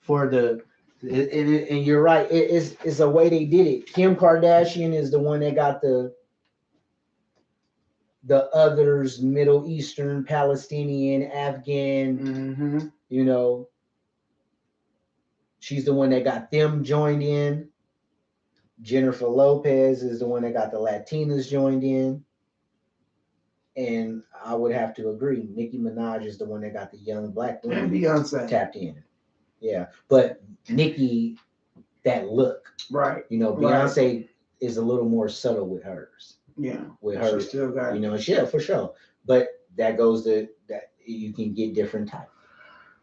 for the. And you're right. It's a way they did it. Kim Kardashian is the one that got the others, Middle Eastern, Palestinian, Afghan. Mm-hmm. You know, she's the one that got them joined in. Jennifer Lopez is the one that got the Latinas joined in. And I would have to agree. Nicki Minaj is the one that got the young black And women Beyonce. tapped in. Yeah. But Nicki, that look. Right. You know, Beyonce is a little more subtle with hers. Yeah. With her. She still got you know, yeah, for sure. But that goes to that you can get different type.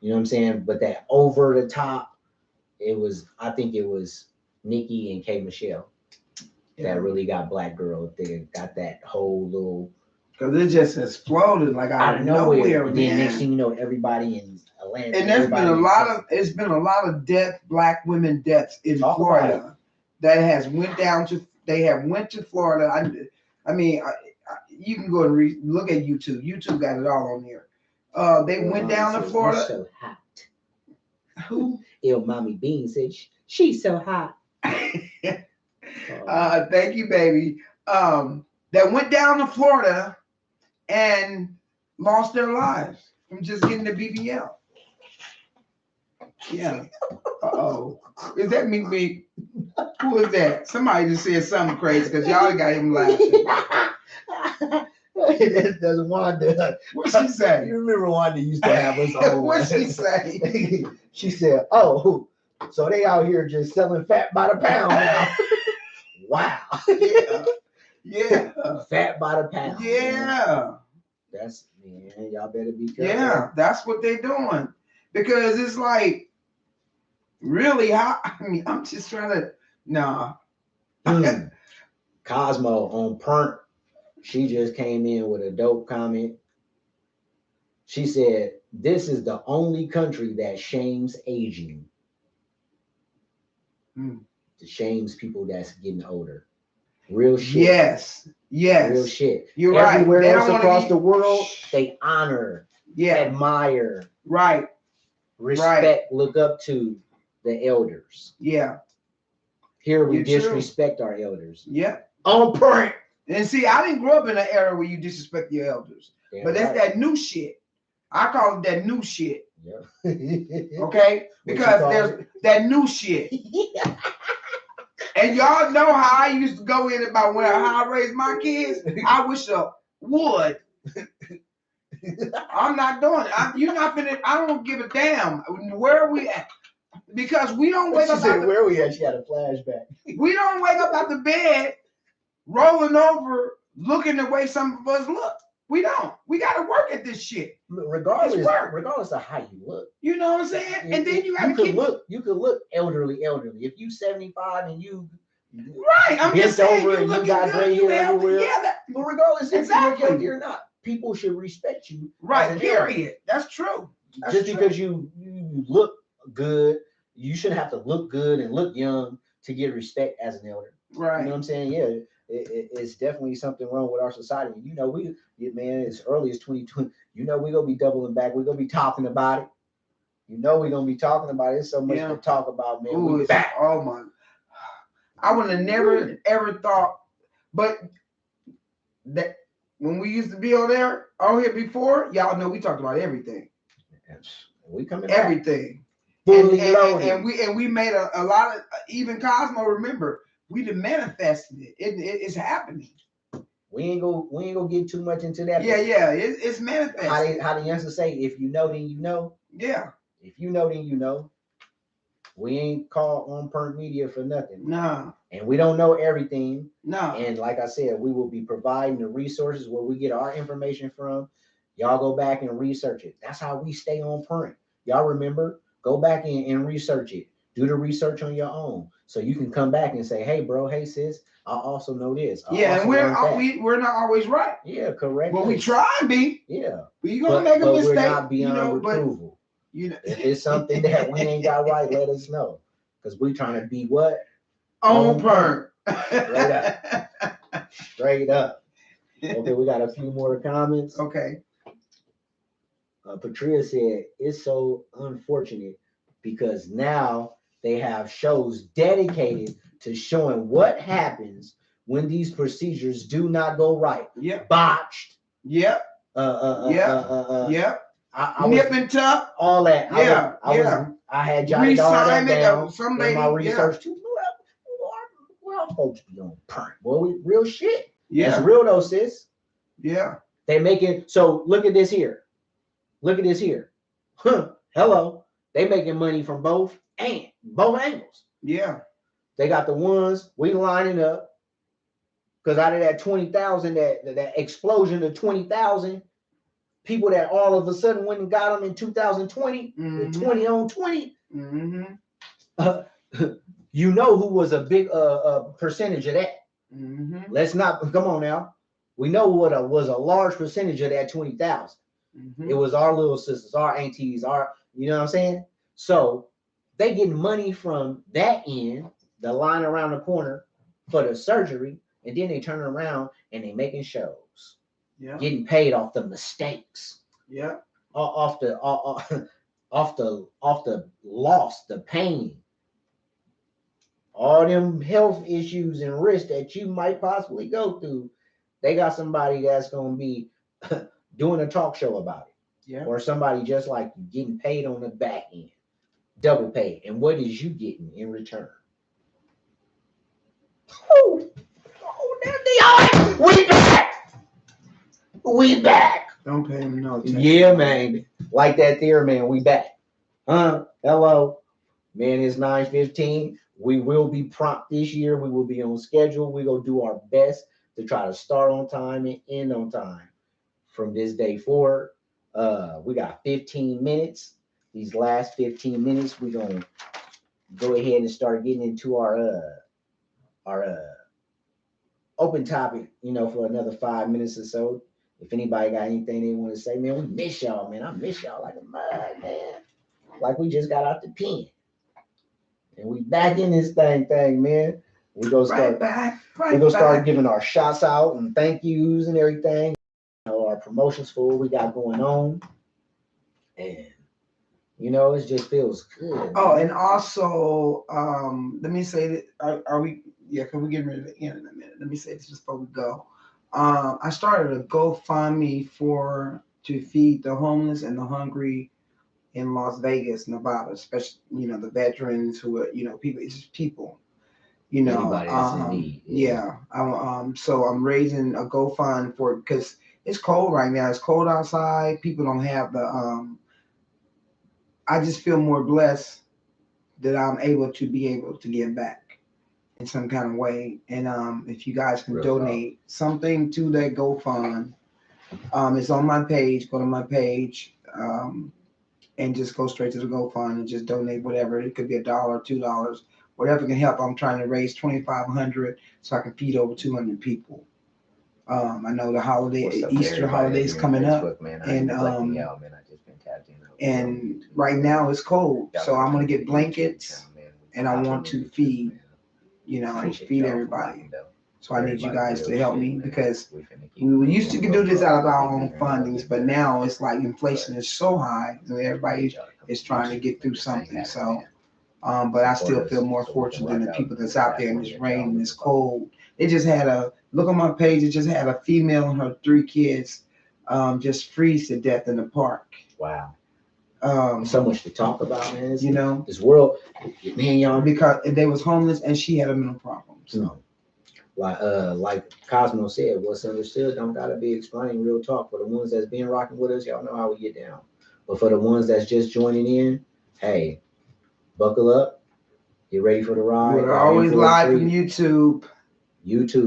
You know what I'm saying? But that over the top, I think it was Nicki and K Michelle that really got Black Girl. They got that whole little. Because it just exploded like out of nowhere. And then next thing you know, everybody in Atlanta. And there's been a lot of death, black women deaths in Florida that has went down to. They have went to Florida. I mean, you can go and look at YouTube. YouTube got it all on there. They went down to Florida. So hot. Who? Il Mommy Bean said she's so hot. Thank you, baby. That went down to Florida and lost their lives from just getting the BBL. Yeah. Uh-oh. Is that me? Who is that? Somebody just said something crazy because y'all got him laughing. That's Wanda. What she say? You remember Wanda used to have us on. What she say? She said, "Oh, so they out here just selling fat by the pound now." Wow. Yeah. Fat by the pound. Yeah. That's y'all better be careful. Yeah, that's what they're doing. Because it's like, really, I'm just trying to Cosmo on Pernt, she just came in with a dope comment. She said, "This is the only country that shames aging. It shames people that's getting older. Real shit. Yes. Real shit. You're Everywhere right. else across the world, they honor, admire, respect, look up to the elders. Yeah. Here we disrespect our elders. Yeah. On point. And see, I didn't grow up in an era where you disrespect your elders. Yeah, but that's that new shit. I call it that new shit. Yeah. Okay? Because there's that new shit. Yeah. And y'all know how I used to go in about how I raised my kids. I wish I would. I'm not doing it. You're not finna. I don't give a damn. Where are we at? Because we don't wake up. She said, "Where are we at?" She had a flashback. We don't wake up out the bed, rolling over, looking the way some of us look. We don't. We got to work at this shit. Regardless of how you look. You know what I'm saying? And then you got to keep. You could look elderly. If you 75 and you. Right. I'm just saying. Over and you got gray hair everywhere. Yeah. But regardless if you look healthy or not, people should respect you. Right. Period. That's true. Just because you look good, you shouldn't have to look good and look young to get respect as an elder. Right. You know what I'm saying? Yeah. It's definitely something wrong with our society. You know, as early as 2020, you know, we're going to be doubling back. We're going to be talking about it. You know, we're going to be talking about it. There's so much to talk about, man. Ooh, back. Oh, my. I would have never, ever thought, but that when we used to be on here before, y'all know we talked about everything. We coming everything. Fully loaded. And we made a lot of, even Cosmo, remember, we done manifested it. It's happening. We ain't gonna get too much into that. Yeah, it's manifested. How the youngsters say, if you know, then you know. Yeah. If you know, then you know. We ain't called On Pernt Media for nothing. No. And we don't know everything. No. And like I said, we will be providing the resources where we get our information from. Y'all go back and research it. That's how we stay on point. Y'all remember? Go back and research it. Do the research on your own. So you can come back and say, "Hey, bro, hey, sis, I also know this." And we're not always right. Yeah, correct. Well, we try and be. Yeah. But you're going to make a mistake. We're not beyond reproval. If it's something that we ain't got right, let us know. Because we're trying to be what? On point. Straight up. Okay, we got a few more comments. Okay. Patria said it's so unfortunate because now they have shows dedicated to showing what happens when these procedures do not go right. Yep. Botched. Yep. Yep. I Nip was and tuck. all that. Yeah. I had jotted all that down Some in lady. my research too. Well, folks be on print. Boy, real shit. Yeah. It's real though, sis. Yeah. They making so look at this here. Look at this here. Huh. Hello. They making money from both angles. Yeah. They got the ones we lining up. Because out of that 20,000, that explosion of 20,000 people that all of a sudden went and got them in 2020, the 20 on 20, you know who was a big percentage of that. Let's not, come on now. We know what was a large percentage of that 20,000. It was our little sisters, our aunties, you know what I'm saying? So they getting money from that end, the line around the corner for the surgery, and then they turn around and they making shows. Yeah. Getting paid off the mistakes. Yeah. Off the loss, the pain. All them health issues and risks that you might possibly go through. They got somebody that's gonna be doing a talk show about it. Yeah. Or somebody just like you getting paid on the back end. Double pay. And what is you getting in return? We back. We back. Don't pay him no attention. Yeah, man. Like that there, man. We back. Hello. Man, it's 9:15. We will be prompt this year. We will be on schedule. We're going to do our best to try to start on time and end on time from this day forward. We got 15 minutes. These last 15 minutes, we're going to go ahead and start getting into our open topic, for another 5 minutes or so. If anybody got anything they want to say, man, we miss y'all, man. I miss y'all like a mud, man. Like we just got out the pen. And we back in this thing, man. We gonna start start giving our shots out and thank yous and everything. Our promotions for what we got going on. And it just feels good. Oh, man. And also, let me say that are we because we're getting ready to end in a minute. Let me say this just before we go. I started a GoFundMe to feed the homeless and the hungry in Las Vegas, Nevada, especially the veterans who are people. It's just people, Anybody that's in need. Yeah. So I'm raising a GoFund for it because it's cold right now. It's cold outside. People don't have the. I just feel more blessed that I'm able to give back in some kind of way. And if you guys can donate something to that GoFund, it's on my page. Go to my page. And just go straight to the GoFund and just donate whatever. It could be $1, $2, whatever can help. I'm trying to raise $2,500 so I can feed over 200 people. I know the Easter holiday is coming up, man? And and right now it's cold, so I'm gonna get blankets, and I want to feed, feed everybody. So I need you guys to help me because we used to do this out of our own fundings, but now it's like inflation is so high and everybody is trying to get through something. So, but I still feel more fortunate than the people that's out there in this rain and this cold. It just had look on my page. It just had a female and her 3 kids just freeze to death in the park. Wow. So much to talk about, man. This world, man, y'all, because they was homeless and she had a mental problem. So. Like Cosmo said, what's understood don't gotta be explained. Real talk. For the ones that's been rocking with us, y'all know how we get down. But for the ones that's just joining in, hey, buckle up, get ready for the ride. We're always live from YouTube.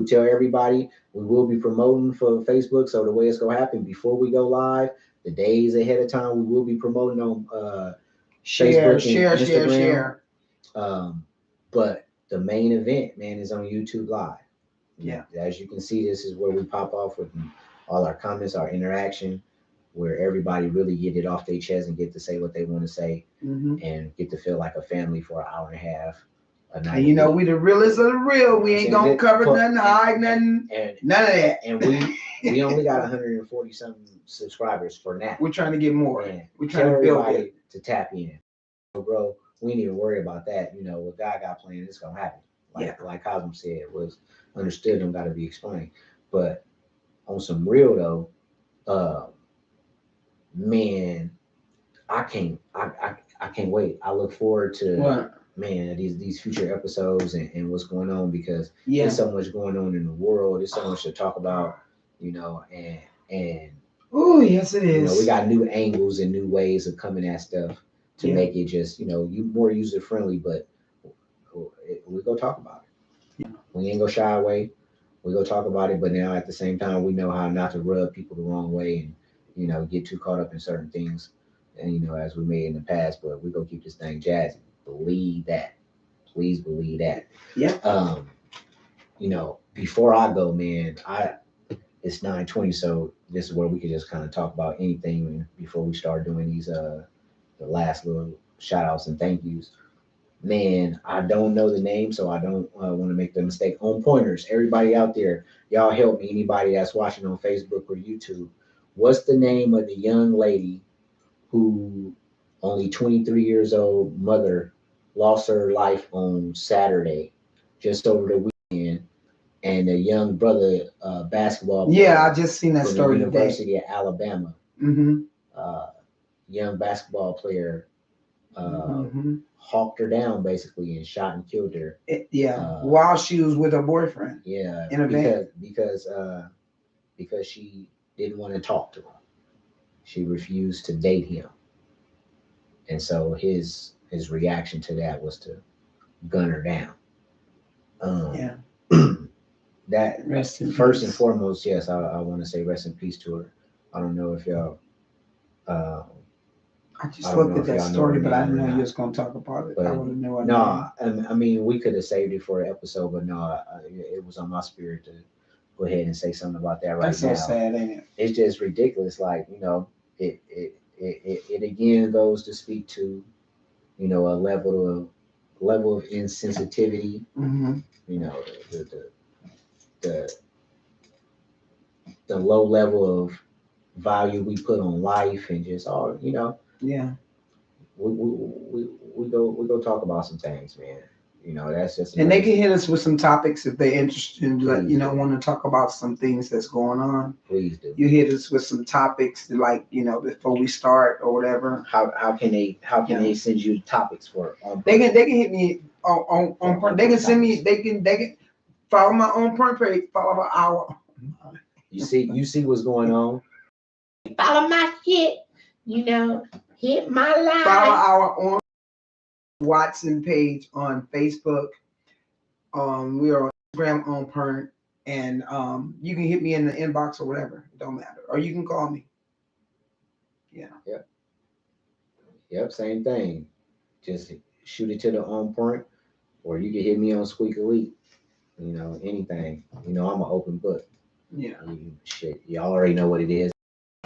Tell everybody we will be promoting for Facebook. So the way it's gonna happen before we go live, the days ahead of time, we will be promoting on Facebook and Instagram. But the main event, man, is on YouTube Live. Yeah. As you can see, this is where we pop off with all our comments, our interaction, where everybody really get it off their chest and get to say what they want to say and get to feel like a family for an hour and a half. And you know, we the realest of the real. We ain't gonna cover nothing, hide nothing, and none of that. And we only got 140 something subscribers for now. We're trying to get more. And we're trying to build everybody to tap in. Bro, we ain't even worry about that. You know, what God got planned, it's gonna happen. Like Cosmo said, was understood and got to be explained. But on some real though, man, I can't wait. I look forward to man these future episodes and what's going on, because there's so much going on in the world. There's so much to talk about, you know, and oh yes it is. You know, we got new angles and new ways of coming at stuff to make it just, you know, more user friendly. But we go talk about it. Yeah. We ain't gonna shy away. We go talk about it. But now at the same time, we know how not to rub people the wrong way and, you know, get too caught up in certain things. And, you know, as we made in the past, but we gonna keep this thing jazzy. Believe that. Please believe that. Yeah. You know, before I go, man, it's 9:20, so this is where we could just kind of talk about anything before we start doing these the last little shout outs and thank yous. Man, I don't know the name, so I don't want to make the mistake. On pointers, everybody out there, y'all help me. Anybody that's watching on Facebook or YouTube, what's the name of the young lady who only 23 years old mother lost her life on Saturday, just over the weekend, and a young brother basketball player. Yeah, I just seen that from story the University today. of Alabama. Mm-hmm. Young basketball player hawked her down basically and shot and killed her. While she was with her boyfriend. Yeah, in a van. Because she didn't want to talk to him. She refused to date him. And so his reaction to that was to gun her down. That first and foremost, yes, I want to say rest in peace to her. I don't know if y'all. I just looked at that story, but I didn't know you was going to talk about it. But I would have known. No, I mean we could have saved it for an episode, but no, it was on my spirit to go ahead and say something about that right now. That's so sad, ain't it? It's just ridiculous. Like, you know, it again goes to speak to, you know, a level of insensitivity. Mm-hmm. You know, the low level of value we put on life, and just all, you know. Yeah. We go talk about some things, man. You know, that's just. And they can hit us with some topics if they're interested in, you know, want to talk about some things that's going on. Please do. You hit us with some topics that, like, you know, before we start or whatever. How can they send you topics for? They can hit me on they can send me, they can follow my own print page, follow our. You see what's going on. Follow my shit, you know, hit my line. Follow our on Watson page on Facebook. We are on Instagram on Print, and you can hit me in the inbox or whatever. It don't matter, or you can call me. Yeah. Yep. Same thing. Just shoot it to the On Point, or you can hit me on Squeak Elite. You know, anything. You know, I'm an open book. Yeah. Shit, y'all already know what it is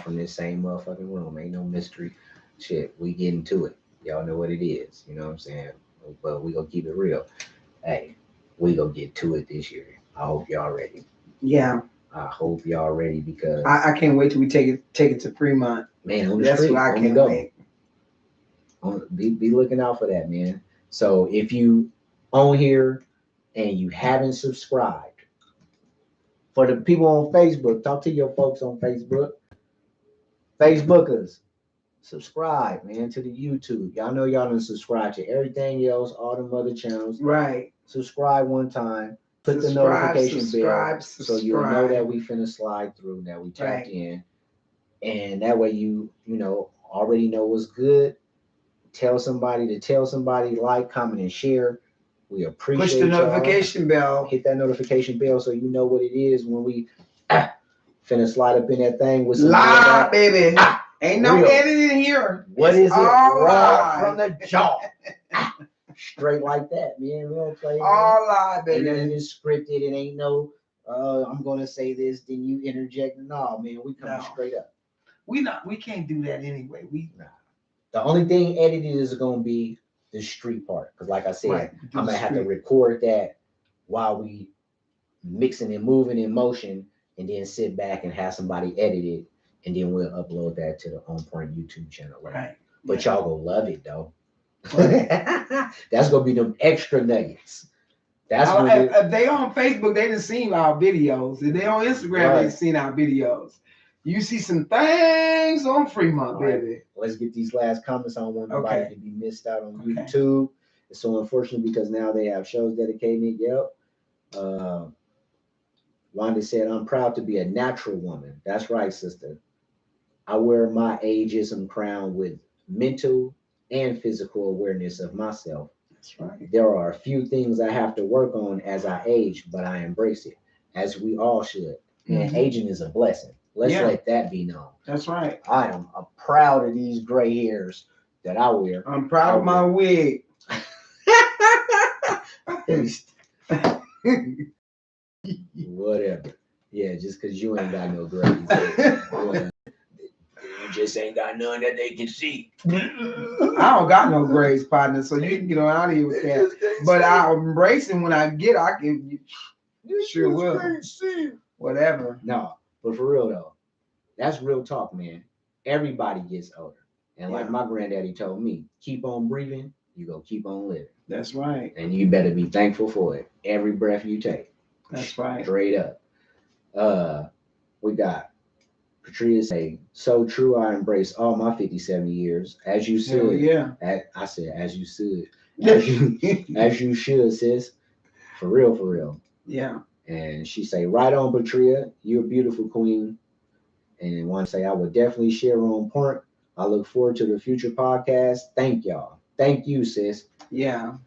from this same motherfucking room. Ain't no mystery. Shit, we get into it. Y'all know what it is. You know what I'm saying? But we gonna keep it real. Hey, we gonna get to it this year. I hope y'all ready. Yeah. I hope y'all ready, because I can't wait till we take it to Fremont. Man, on the That's street, what I on can't the go. wait. Be looking out for that, man. So if you on here and you haven't subscribed, for the people on Facebook, talk to your folks on Facebook. Facebookers, subscribe, man, to the YouTube. Y'all know y'all done subscribe to everything else, all them other channels. Right. Subscribe one time. Put the notification bell so you'll know that we finna slide through, that we tapped in. And that way you know, already know what's good. Tell somebody to tell somebody, like, comment, and share. We appreciate Push the notification bell. Hit that notification bell so you know what it is when we finna slide up in that thing with some live, baby. Ain't no real editing here. What is it? Raw from the jaw. Straight like that, man. We don't play all live, baby. Ain't nothing scripted. It ain't no I'm gonna say this, then you interject. No, man, we come straight up. We can't do that anyway. The only thing edited is gonna be the street part. Because like I said, Right. I'm gonna have to record that while we mixing and moving in motion, and then sit back and have somebody edit it, and then we'll upload that to the On Point YouTube channel. Right. But y'all gonna love it though. That's gonna be them extra nuggets. That's if they on Facebook, they done seen our videos. If they on Instagram, they seen our videos. You see some things on Fremont, baby. Let's get these last comments. I don't want nobody to be missed out on YouTube. It's so unfortunate because now they have shows dedicated. Yep. Wanda said, I'm proud to be a natural woman. That's right, sister. I wear my ageism crown with mental and physical awareness of myself. That's right. There are a few things I have to work on as I age, but I embrace it, as we all should. And aging is a blessing. Let's let that be known. That's right. I am proud of these gray hairs that I wear. I'm proud of my wig. Whatever. Yeah, just because you ain't got no grays. You just ain't got none that they can see. I don't got no grays, partner, so you can get on out of here with that. But I'm embracing when I get, I can sure will. Whatever. No, but for real though, that's real talk, man. Everybody gets older. And like my granddaddy told me, keep on breathing, you go keep on living. That's right. And you better be thankful for it. Every breath you take. That's right. Straight up. We got Patria say, so true, I embrace all my 57 years. As you should. Yeah. I said, as you should. As you should, sis. For real, for real. Yeah. And she say, right on, Patria. You're a beautiful queen. And one say, I would definitely share On Point. I look forward to the future podcast. Thank y'all. Thank you, sis. Yeah.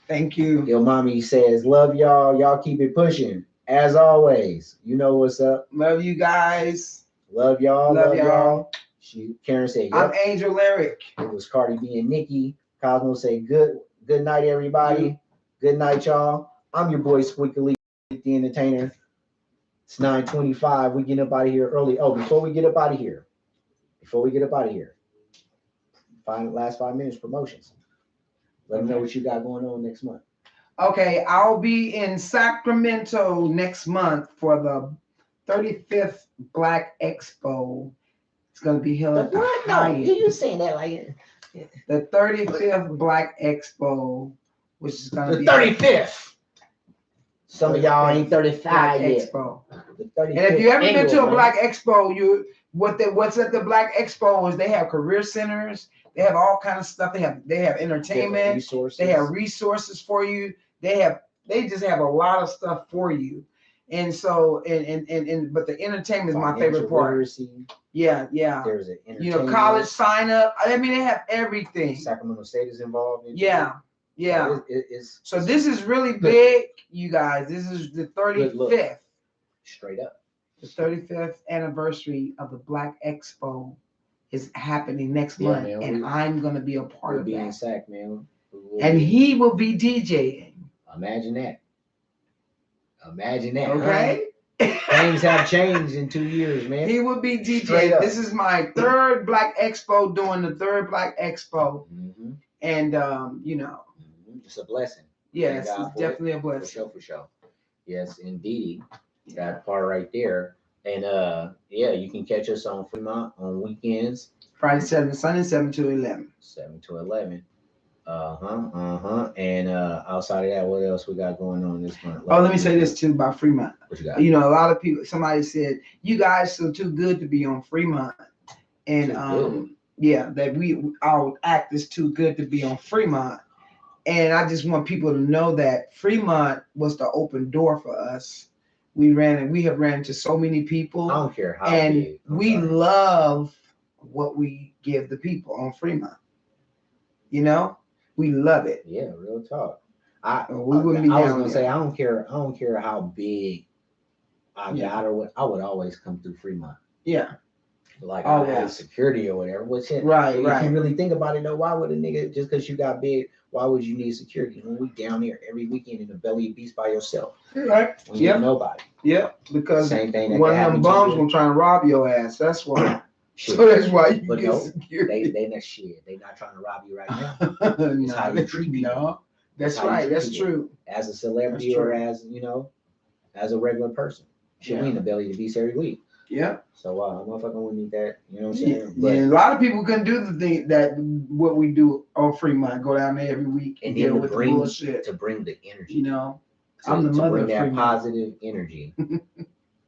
Thank you. Your mommy says, love y'all. Y'all keep it pushing. As always, you know what's up. Love you guys. Love y'all. Love y'all. Karen said, yep. I'm Angel Lyric. It was Cardi B and Nikki. Cosmo say, good night, everybody. Good night, y'all. I'm your boy, Squeaky the Entertainer. It's 9:25. We getting up out of here early. Oh, before we get up out of here, last 5 minutes promotions. Let them know what you got going on next month. Okay, I'll be in Sacramento next month for the 35th Black Expo. It's going to be held at the Hyatt. You saying that like the 35th Black Expo, which is going to be the 35th. Some of y'all ain't 35 yet. Expo. And if you ever been to a Black Expo, what's at the Black Expo is they have career centers. They have all kinds of stuff. They have entertainment. They have resources for you. They just have a lot of stuff for you. And so but the entertainment is my favorite part. Yeah. There's an college sign up. I mean, they have everything. Sacramento State is involved in Yeah. So this is really big, you guys. This is the 35th. Straight up. The 35th anniversary of the Black Expo is happening next month, man, and I'm going to be a part of that. In Sac, man. And he will be DJing. Imagine that. Okay. Things have changed in 2 years, man. He will be DJing. This is my third Black Expo, doing the third Black Expo. Mm-hmm. And, it's a blessing. Yes, it's definitely a blessing. For sure. Yes, indeed. That part right there. And you can catch us on Fremont on weekends. Friday, Sunday, 7 to 11. 7 to 11. And outside of that, what else we got going on this month? Let me say this too about Fremont. What you got? A lot of people, somebody said, you guys are too good to be on Fremont. And that our act is too good to be on Fremont. And I just want people to know that Fremont was the open door for us. We have ran into so many people. I don't care how big. We love what we give the people on Fremont. We love it. Yeah, real talk. I was gonna say I don't care how big I got or what. I would always come through Fremont. Yeah. Like I have security or whatever. Right. If you really think about it, though, why would a nigga, just because you got big, why would you need security when we down there every weekend in the belly of beast by yourself? Right. When you nobody. Yeah. Because same thing. One of them bums gonna try and rob your ass. That's why. Shit. So that's why you But get no, security. they not shit. They not trying to rob you right now. It's how you treat people. No, that's how you right. treat That's people. true. As a celebrity That's or true. as as a regular person. Shit, we in the belly of the beast every week. Yeah. So motherfucker we need that. You know what I'm Yeah, saying? But a lot of people couldn't do the thing that what we do on Fremont. Go down there every week and deal then with the bullshit. to bring the energy. You know, to, I'm the to mother bring of that Fremont. positive energy.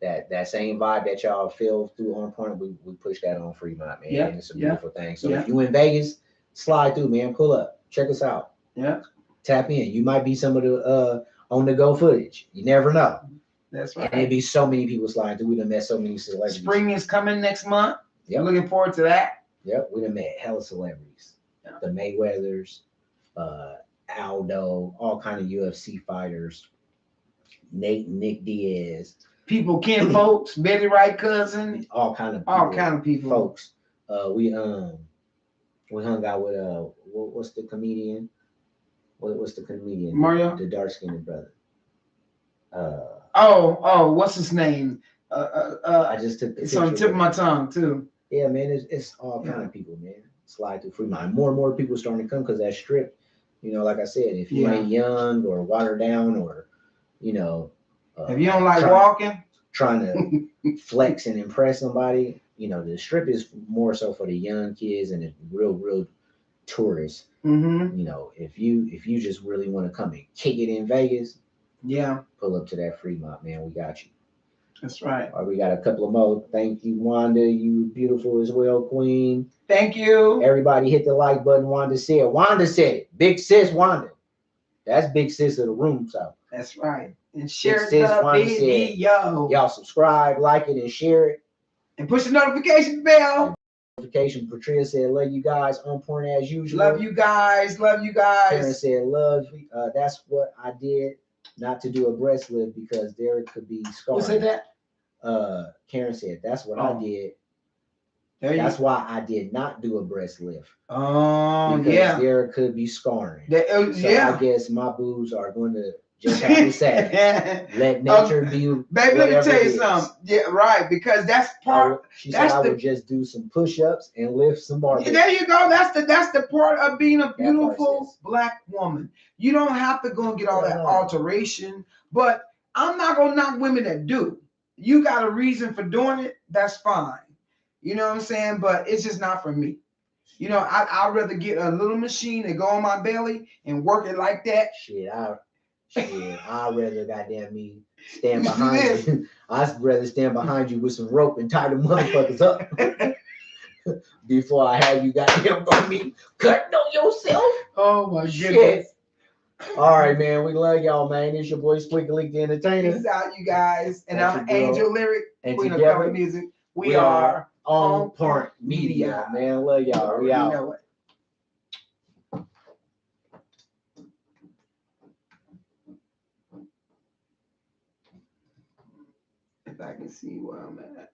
that same vibe that y'all feel through On Point, we push that on Fremont, man. Yeah, And it's a beautiful thing. So yeah. if you in Vegas, slide through, man. Pull up. Check us out. Yeah. Tap in. You might be some of the on the go footage. You never know. That's right. And there'd be so many people sliding through. We done met so many celebrities. Spring is coming next month. Yep. Looking forward to that. Yep. We done met hella celebrities. Yeah. The Mayweathers, Aldo, all kind of UFC fighters. Nick Diaz. People, Ken Folks, Betty Wright cousin, all kind of people. Folks. We hung out with what's the comedian? What's the comedian? Mario, the dark skinned brother. What's his name? I just took the it's on the tip of my tongue too. Yeah, man, it's all kind of people, man. Slide through Fremont. More and more people starting to come because that strip, like I said, if you ain't young or watered down or if you don't like walking, trying to flex and impress somebody, the strip is more so for the young kids and the real tourists. Mm-hmm. If you just really want to come and kick it in Vegas, pull up to that Fremont, man. We got you. That's right. All right, we got a couple of more. Thank you, Wanda. You beautiful as well, Queen. Thank you. Everybody hit the like button. Wanda said. Wanda said it. Big sis, Wanda. That's big sis of the room, so. That's right. And share sis, the video. Y'all subscribe, like it, and share it. And push the notification bell. Notification. Patria said, love you guys. On point as usual. Love you guys. Love you guys. Karen said, love. That's what I did. Not to do a breast lift because there could be scarring. Who said that? Karen said, that's what I did. That's why I did not do a breast lift. Because there could be scarring. I guess my boobs are going to just have to say, let nature be. Baby, let me tell you something. Yeah, right. Because that's part. She said I would just do some push-ups and lift some barbells. There you go. That's the part of being a beautiful black woman. You don't have to go and get all that alteration. But I'm not gonna knock women that do. You got a reason for doing it. That's fine. You know what I'm saying? But it's just not for me. I'd rather get a little machine and go on my belly and work it like that. I'd rather goddamn me stand behind you. I'd rather stand behind you with some rope and tie the motherfuckers up before I have you goddamn on me cutting on yourself. Oh my goodness. All right, man. We love y'all, man. It's your boy Squiggly the Entertainer. Peace out, you guys. And I'm Angel Lyric, and Queen together, of Music. We are On Point Media, man. Love y'all. We out. Know it. If I can see where I'm at.